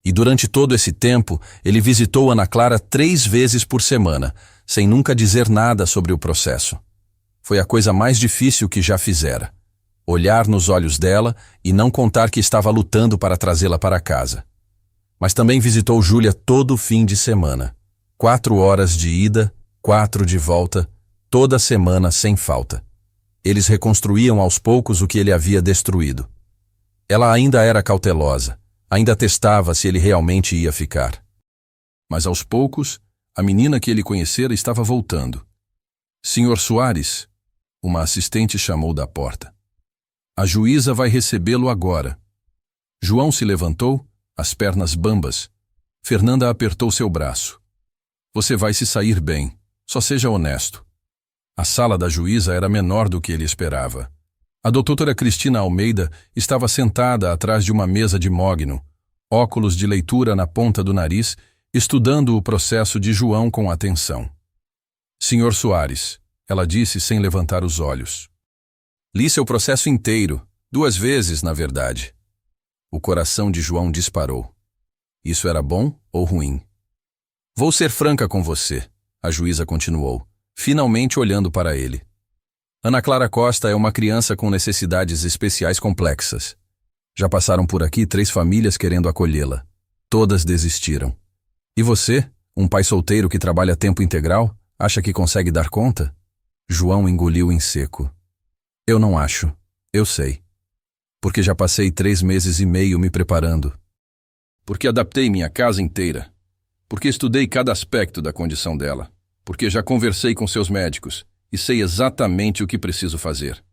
Speaker 1: E durante todo esse tempo, ele visitou Ana Clara 3 vezes por semana, sem nunca dizer nada sobre o processo. Foi a coisa mais difícil que já fizera. Olhar nos olhos dela e não contar que estava lutando para trazê-la para casa. Mas também visitou Júlia todo fim de semana. 4 horas de ida, 4 de volta, toda semana sem falta. Eles reconstruíam aos poucos o que ele havia destruído. Ela ainda era cautelosa, ainda testava se ele realmente ia ficar. Mas aos poucos, a menina que ele conhecera estava voltando. Senhor Soares, uma assistente chamou da porta. A juíza vai recebê-lo agora. João se levantou, as pernas bambas. Fernanda apertou seu braço. Você vai se sair bem, só seja honesto. A sala da juíza era menor do que ele esperava. A doutora Cristina Almeida estava sentada atrás de uma mesa de mogno, óculos de leitura na ponta do nariz, estudando o processo de João com atenção. Senhor Soares, ela disse sem levantar os olhos. Li seu processo inteiro, 2 vezes, na verdade. O coração de João disparou. Isso era bom ou ruim? Vou ser franca com você, a juíza continuou, finalmente olhando para ele. Ana Clara Costa é uma criança com necessidades especiais complexas. Já passaram por aqui 3 famílias querendo acolhê-la. Todas desistiram. E você, um pai solteiro que trabalha a tempo integral, acha que consegue dar conta? João engoliu em seco. Eu não acho. Eu sei. Porque já passei 3 meses e meio me preparando. Porque adaptei minha casa inteira. Porque estudei cada aspecto da condição dela. Porque já conversei com seus médicos e sei exatamente o que preciso fazer.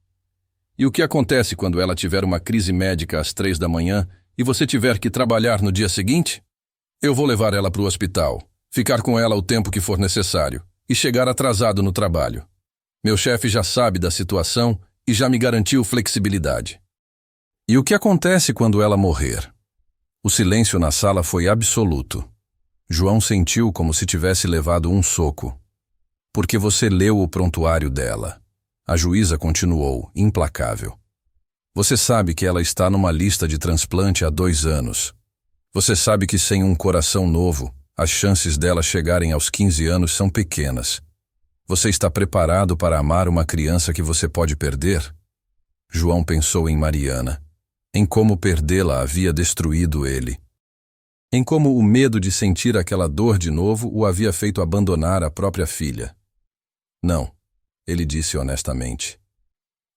Speaker 1: E o que acontece quando ela tiver uma crise médica às 3 da manhã e você tiver que trabalhar no dia seguinte? Eu vou levar ela para o hospital, ficar com ela o tempo que for necessário e chegar atrasado no trabalho. Meu chefe já sabe da situação e já me garantiu flexibilidade. E o que acontece quando ela morrer? O silêncio na sala foi absoluto. João sentiu como se tivesse levado um soco. Porque você leu o prontuário dela. A juíza continuou, implacável. Você sabe que ela está numa lista de transplante há 2 anos. Você sabe que sem um coração novo, as chances dela chegarem aos 15 anos são pequenas. Você está preparado para amar uma criança que você pode perder? João pensou em Mariana, em como perdê-la havia destruído ele. Em como o medo de sentir aquela dor de novo o havia feito abandonar a própria filha. Não, ele disse honestamente.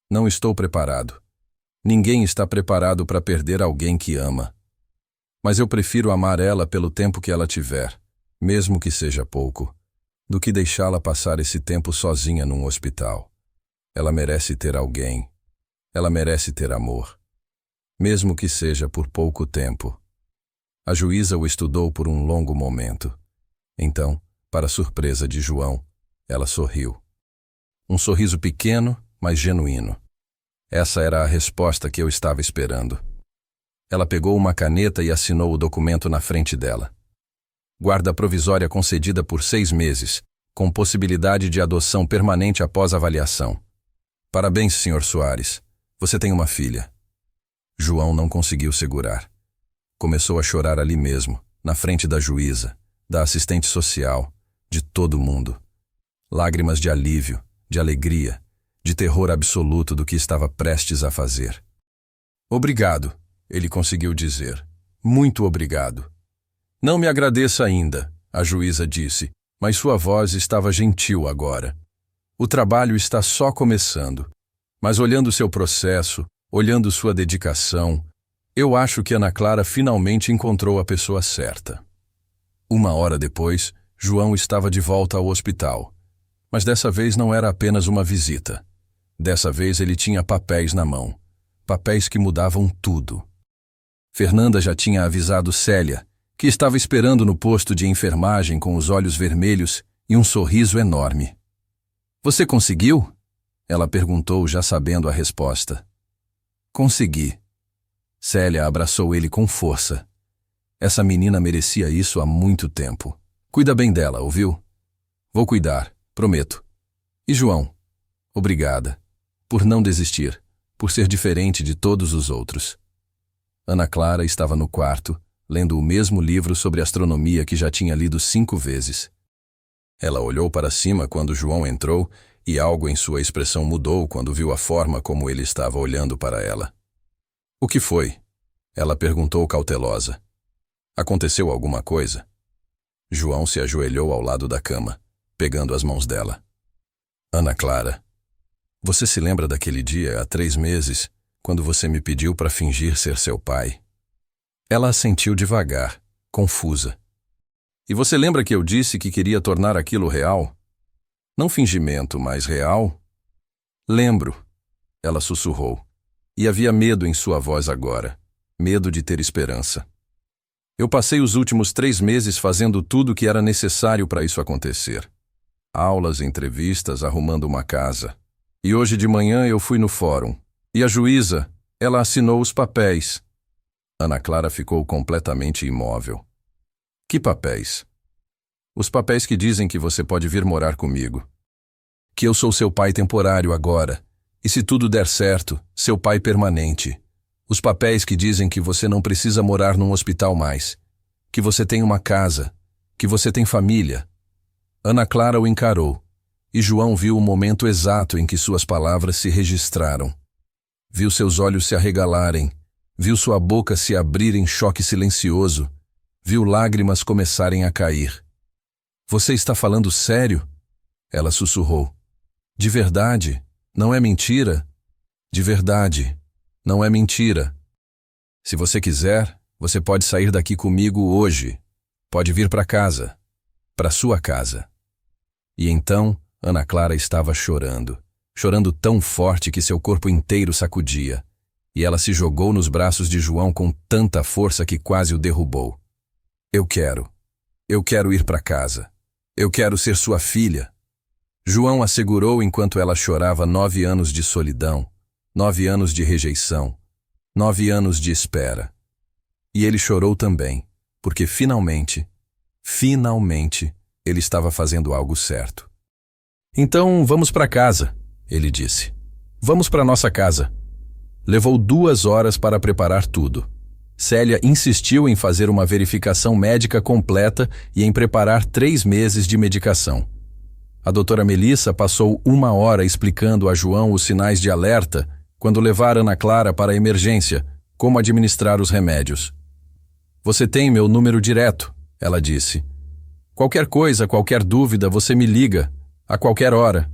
Speaker 1: Não estou preparado. Ninguém está preparado para perder alguém que ama. Mas eu prefiro amar ela pelo tempo que ela tiver, mesmo que seja pouco, do que deixá-la passar esse tempo sozinha num hospital. Ela merece ter alguém. Ela merece ter amor. Mesmo que seja por pouco tempo. A juíza o estudou por um longo momento. Então, para surpresa de João, ela sorriu. Um sorriso pequeno, mas genuíno. Essa era a resposta que eu estava esperando. Ela pegou uma caneta e assinou o documento na frente dela. Guarda provisória concedida por 6 meses, com possibilidade de adoção permanente após avaliação. Parabéns, Sr. Soares. Você tem uma filha. João não conseguiu segurar. Começou a chorar ali mesmo, na frente da juíza, da assistente social, de todo mundo. Lágrimas de alívio, de alegria, de terror absoluto do que estava prestes a fazer. Obrigado, ele conseguiu dizer. Muito obrigado. Não me agradeça ainda, a juíza disse, mas sua voz estava gentil agora. O trabalho está só começando. Mas olhando seu processo, olhando sua dedicação, eu acho que Ana Clara finalmente encontrou a pessoa certa. 1 hora depois, João estava de volta ao hospital. Mas dessa vez não era apenas uma visita. Dessa vez ele tinha papéis na mão. Papéis que mudavam tudo. Fernanda já tinha avisado Célia, que estava esperando no posto de enfermagem com os olhos vermelhos e um sorriso enorme. Você conseguiu? Ela perguntou, já sabendo a resposta. Consegui. Célia abraçou ele com força. Essa menina merecia isso há muito tempo. Cuida bem dela, ouviu? Vou cuidar, prometo. E João? Obrigada. Por não desistir, por ser diferente de todos os outros. Ana Clara estava no quarto, lendo o mesmo livro sobre astronomia que já tinha lido 5 vezes. Ela olhou para cima quando João entrou e algo em sua expressão mudou quando viu a forma como ele estava olhando para ela. O que foi? Ela perguntou cautelosa. Aconteceu alguma coisa? João se ajoelhou ao lado da cama, pegando as mãos dela. Ana Clara, você se lembra daquele dia, há 3 meses, quando você me pediu para fingir ser seu pai? Ela assentiu devagar, confusa. E você lembra que eu disse que queria tornar aquilo real? Não fingimento, mas real? Lembro, ela sussurrou. E havia medo em sua voz agora, medo de ter esperança. Eu passei os últimos 3 meses fazendo tudo o que era necessário para isso acontecer. Aulas, entrevistas, arrumando uma casa. E hoje de manhã eu fui no fórum. E a juíza, ela assinou os papéis. Ana Clara ficou completamente imóvel. Que papéis? Os papéis que dizem que você pode vir morar comigo. Que eu sou seu pai temporário agora. E se tudo der certo, seu pai permanente. Os papéis que dizem que você não precisa morar num hospital mais. Que você tem uma casa. Que você tem família. Ana Clara o encarou. E João viu o momento exato em que suas palavras se registraram. Viu seus olhos se arregalarem. Viu sua boca se abrir em choque silencioso. Viu lágrimas começarem a cair. Você está falando sério? Ela sussurrou. De verdade? Não é mentira? De verdade. Não é mentira. Se você quiser, você pode sair daqui comigo hoje. Pode vir para casa. Para sua casa. E então, Ana Clara estava chorando. Chorando tão forte que seu corpo inteiro sacudia. E ela se jogou nos braços de João com tanta força que quase o derrubou. Eu quero ir para casa. Eu quero ser sua filha. João a segurou enquanto ela chorava 9 anos de solidão, 9 anos de rejeição, 9 anos de espera. E ele chorou também, porque finalmente, ele estava fazendo algo certo. Então vamos para casa, ele disse. Vamos para nossa casa. Levou 2 horas para preparar tudo. Célia insistiu em fazer uma verificação médica completa e em preparar 3 meses de medicação. A doutora Melissa passou 1 hora explicando a João os sinais de alerta quando levar Ana Clara para a emergência, como administrar os remédios. Você tem meu número direto, ela disse. Qualquer coisa, qualquer dúvida, você me liga, a qualquer hora.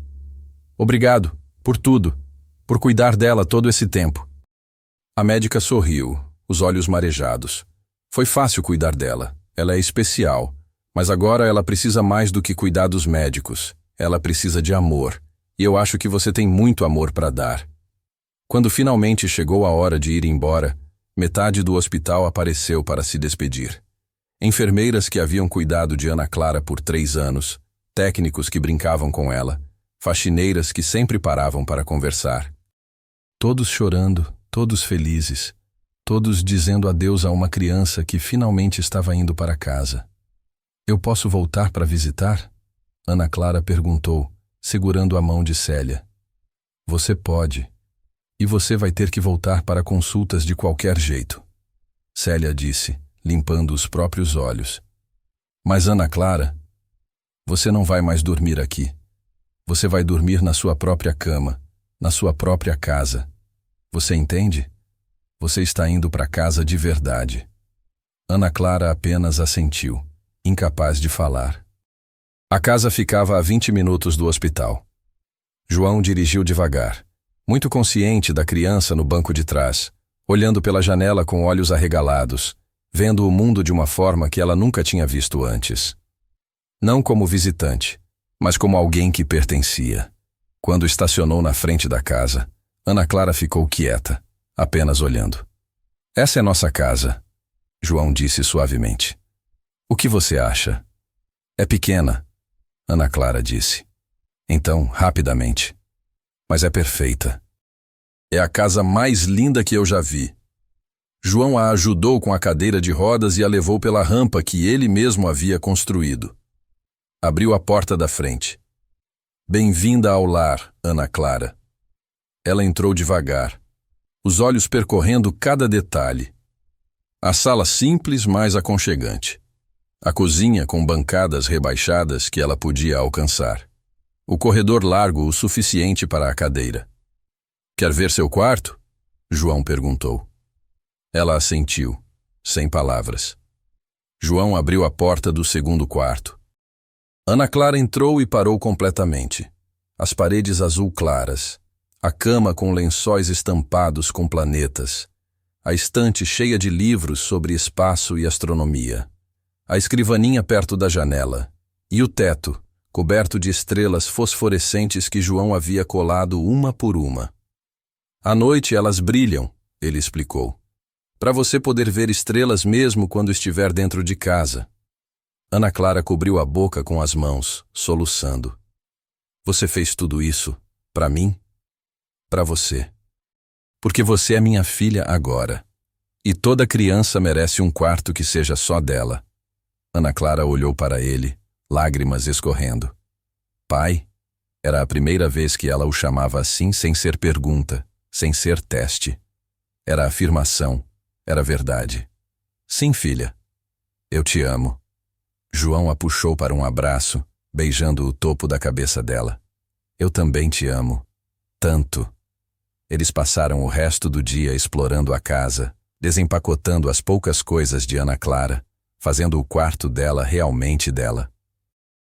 Speaker 1: Obrigado, por tudo, por cuidar dela todo esse tempo. A médica sorriu, os olhos marejados. Foi fácil cuidar dela, ela é especial, mas agora ela precisa mais do que cuidados médicos. Ela precisa de amor, e eu acho que você tem muito amor para dar. Quando finalmente chegou a hora de ir embora, metade do hospital apareceu para se despedir. Enfermeiras que haviam cuidado de Ana Clara por 3 anos, técnicos que brincavam com ela, faxineiras que sempre paravam para conversar. Todos chorando, todos felizes, todos dizendo adeus a uma criança que finalmente estava indo para casa. Eu posso voltar para visitar? Ana Clara perguntou, segurando a mão de Célia. Você pode. E você vai ter que voltar para consultas de qualquer jeito. Célia disse, limpando os próprios olhos. Mas Ana Clara, você não vai mais dormir aqui. Você vai dormir na sua própria cama, na sua própria casa. Você entende? Você está indo para casa de verdade. Ana Clara apenas assentiu, incapaz de falar. A casa ficava a 20 minutos do hospital. João dirigiu devagar, muito consciente da criança no banco de trás, olhando pela janela com olhos arregalados, vendo o mundo de uma forma que ela nunca tinha visto antes. Não como visitante, mas como alguém que pertencia. Quando estacionou na frente da casa, Ana Clara ficou quieta, apenas olhando. Essa é nossa casa, João disse suavemente. O que você acha? É pequena, Ana Clara disse. Então, rapidamente. Mas é perfeita. É a casa mais linda que eu já vi. João a ajudou com a cadeira de rodas e a levou pela rampa que ele mesmo havia construído. Abriu a porta da frente. Bem-vinda ao lar, Ana Clara. Ela entrou devagar, os olhos percorrendo cada detalhe. A sala simples, mas aconchegante. A cozinha com bancadas rebaixadas que ela podia alcançar. O corredor largo o suficiente para a cadeira. Quer ver seu quarto? João perguntou. Ela assentiu, sem palavras. João abriu a porta do segundo quarto. Ana Clara entrou e parou completamente. As paredes azul claras, a cama com lençóis estampados com planetas, a estante cheia de livros sobre espaço e astronomia, a escrivaninha perto da janela e o teto, coberto de estrelas fosforescentes que João havia colado uma por uma. À noite elas brilham, ele explicou, para você poder ver estrelas mesmo quando estiver dentro de casa. Ana Clara cobriu a boca com as mãos, soluçando. Você fez tudo isso para mim? Para você. Porque você é minha filha agora. E toda criança merece um quarto que seja só dela. Ana Clara olhou para ele, lágrimas escorrendo. Pai? Era a primeira vez que ela o chamava assim sem ser pergunta, sem ser teste. Era afirmação, era verdade. Sim, filha. Eu te amo. João a puxou para um abraço, beijando o topo da cabeça dela. Eu também te amo. Tanto. Eles passaram o resto do dia explorando a casa, desempacotando as poucas coisas de Ana Clara, fazendo o quarto dela realmente dela.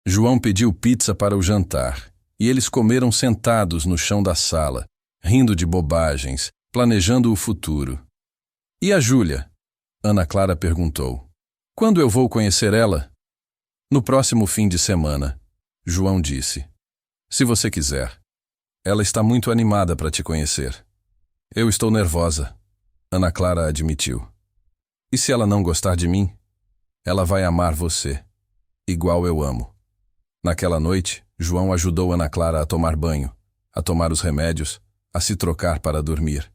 Speaker 1: João pediu pizza para o jantar, e eles comeram sentados no chão da sala, rindo de bobagens, planejando o futuro. E a Júlia? Ana Clara perguntou. Quando eu vou conhecer ela? No próximo fim de semana, João disse. Se você quiser. Ela está muito animada para te conhecer. Eu estou nervosa, Ana Clara admitiu. E se ela não gostar de mim? Ela vai amar você, igual eu amo. Naquela noite, João ajudou Ana Clara a tomar banho, a tomar os remédios, a se trocar para dormir.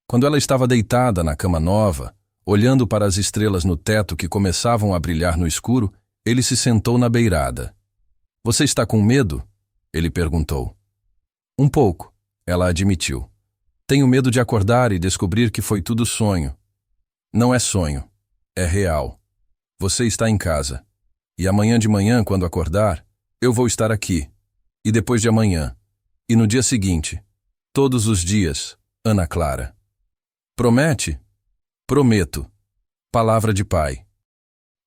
Speaker 1: Quando ela estava deitada na cama nova, olhando para as estrelas no teto que começavam a brilhar no escuro, ele se sentou na beirada. Você está com medo? Ele perguntou. Um pouco, ela admitiu. Tenho medo de acordar e descobrir que foi tudo sonho. Não é sonho, é real. Você está em casa. E amanhã de manhã, quando acordar, eu vou estar aqui. E depois de amanhã. E no dia seguinte. Todos os dias, Ana Clara. Promete? Prometo. Palavra de pai.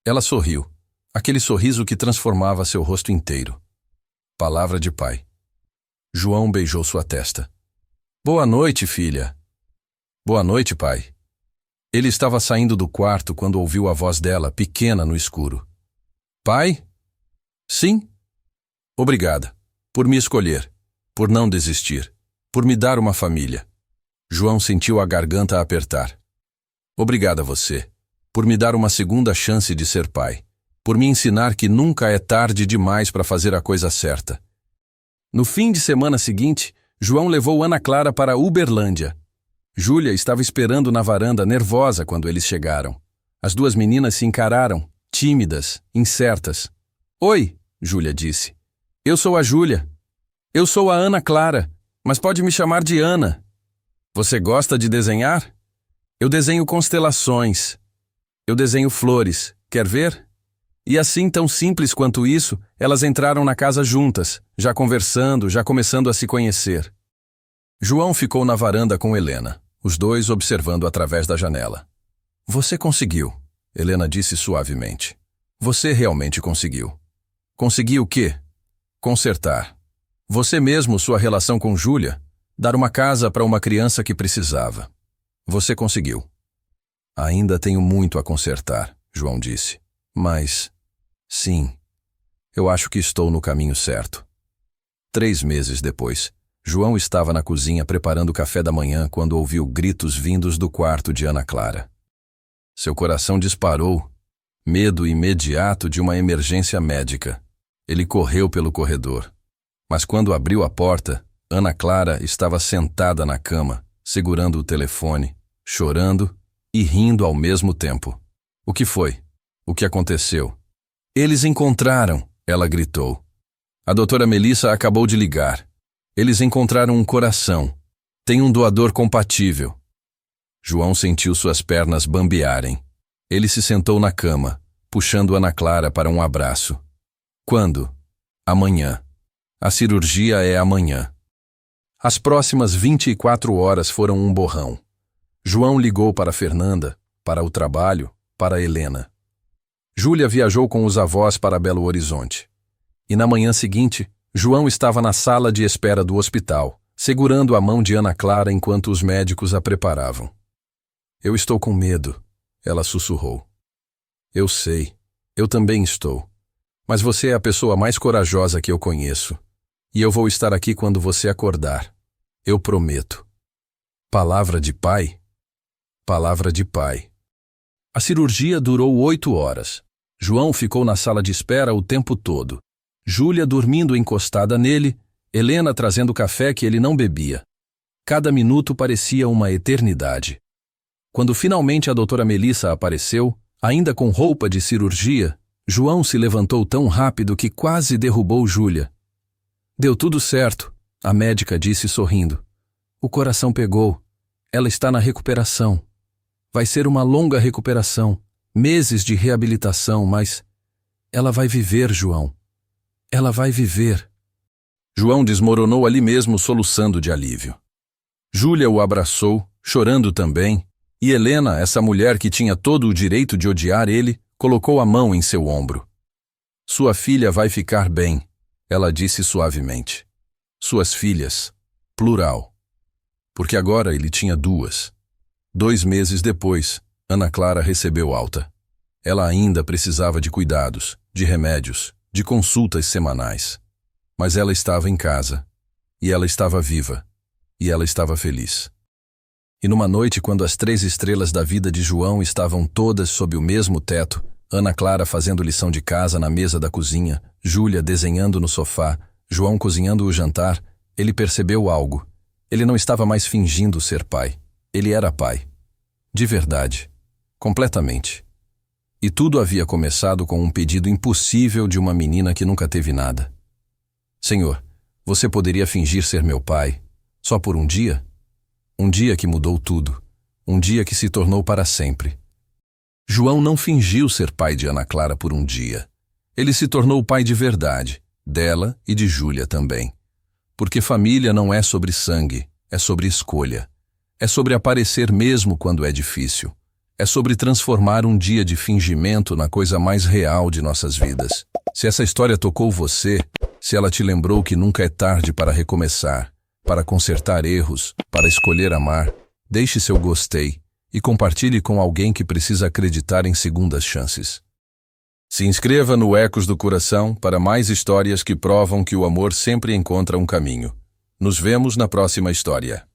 Speaker 1: Ela sorriu. Aquele sorriso que transformava seu rosto inteiro. Palavra de pai. João beijou sua testa. Boa noite, filha. Boa noite, pai. Ele estava saindo do quarto quando ouviu a voz dela, pequena no escuro. Pai? Sim? Obrigada. Por me escolher. Por não desistir. Por me dar uma família. João sentiu a garganta apertar. Obrigada a você. Por me dar uma segunda chance de ser pai. Por me ensinar que nunca é tarde demais para fazer a coisa certa. No fim de semana seguinte, João levou Ana Clara para Uberlândia. Júlia estava esperando na varanda nervosa quando eles chegaram. As duas meninas se encararam, tímidas, incertas. Oi, Júlia disse. Eu sou a Júlia. Eu sou a Ana Clara, mas pode me chamar de Ana. Você gosta de desenhar? Eu desenho constelações. Eu desenho flores. Quer ver? E assim, tão simples quanto isso, elas entraram na casa juntas, já conversando, já começando a se conhecer. João ficou na varanda com Helena, os dois observando através da janela. Você conseguiu, Helena disse suavemente. Você realmente conseguiu. Conseguiu o quê? Consertar. Você mesmo sua relação com Júlia, dar uma casa para uma criança que precisava. Você conseguiu. Ainda tenho muito a consertar, João disse. Mas, sim, eu acho que estou no caminho certo. 3 meses depois, João estava na cozinha preparando o café da manhã quando ouviu gritos vindos do quarto de Ana Clara. Seu coração disparou, medo imediato de uma emergência médica. Ele correu pelo corredor. Mas quando abriu a porta, Ana Clara estava sentada na cama, segurando o telefone, chorando e rindo ao mesmo tempo. O que foi? O que aconteceu? Eles encontraram, ela gritou. A doutora Melissa acabou de ligar. Eles encontraram um coração. Tem um doador compatível. João sentiu suas pernas bambearem. Ele se sentou na cama, puxando Ana Clara para um abraço. Quando? Amanhã. A cirurgia é amanhã. As próximas 24 horas foram um borrão. João ligou para Fernanda, para o trabalho, para Helena. Júlia viajou com os avós para Belo Horizonte. E na manhã seguinte, João estava na sala de espera do hospital, segurando a mão de Ana Clara enquanto os médicos a preparavam. Eu estou com medo, ela sussurrou. Eu sei, eu também estou. Mas você é a pessoa mais corajosa que eu conheço. E eu vou estar aqui quando você acordar. Eu prometo. Palavra de pai? Palavra de pai. A cirurgia durou 8 horas. João ficou na sala de espera o tempo todo. Júlia dormindo encostada nele, Helena trazendo café que ele não bebia. Cada minuto parecia uma eternidade. Quando finalmente a doutora Melissa apareceu, ainda com roupa de cirurgia, João se levantou tão rápido que quase derrubou Júlia. Deu tudo certo, a médica disse sorrindo. O coração pegou. Ela está na recuperação. Vai ser uma longa recuperação, meses de reabilitação, mas ela vai viver, João. Ela vai viver. João desmoronou ali mesmo, soluçando de alívio. Júlia o abraçou, chorando também, e Helena, essa mulher que tinha todo o direito de odiar ele, colocou a mão em seu ombro. Sua filha vai ficar bem, ela disse suavemente. Suas filhas, plural. Porque agora ele tinha 2. 2 meses depois, Ana Clara recebeu alta. Ela ainda precisava de cuidados, de remédios, de consultas semanais. Mas ela estava em casa. E ela estava viva. E ela estava feliz. E numa noite, quando as 3 estrelas da vida de João estavam todas sob o mesmo teto, Ana Clara fazendo lição de casa na mesa da cozinha, Júlia desenhando no sofá, João cozinhando o jantar, ele percebeu algo. Ele não estava mais fingindo ser pai. Ele era pai. De verdade. Completamente. E tudo havia começado com um pedido impossível de uma menina que nunca teve nada. Senhor, você poderia fingir ser meu pai, só por um dia? Um dia que mudou tudo. Um dia que se tornou para sempre. João não fingiu ser pai de Ana Clara por um dia. Ele se tornou pai de verdade, dela e de Júlia também. Porque família não é sobre sangue, é sobre escolha. É sobre aparecer mesmo quando é difícil. É sobre transformar um dia de fingimento na coisa mais real de nossas vidas. Se essa história tocou você, se ela te lembrou que nunca é tarde para recomeçar, para consertar erros, para escolher amar, deixe seu gostei e compartilhe com alguém que precisa acreditar em segundas chances. Se inscreva no Ecos do Coração para mais histórias que provam que o amor sempre encontra um caminho. Nos vemos na próxima história.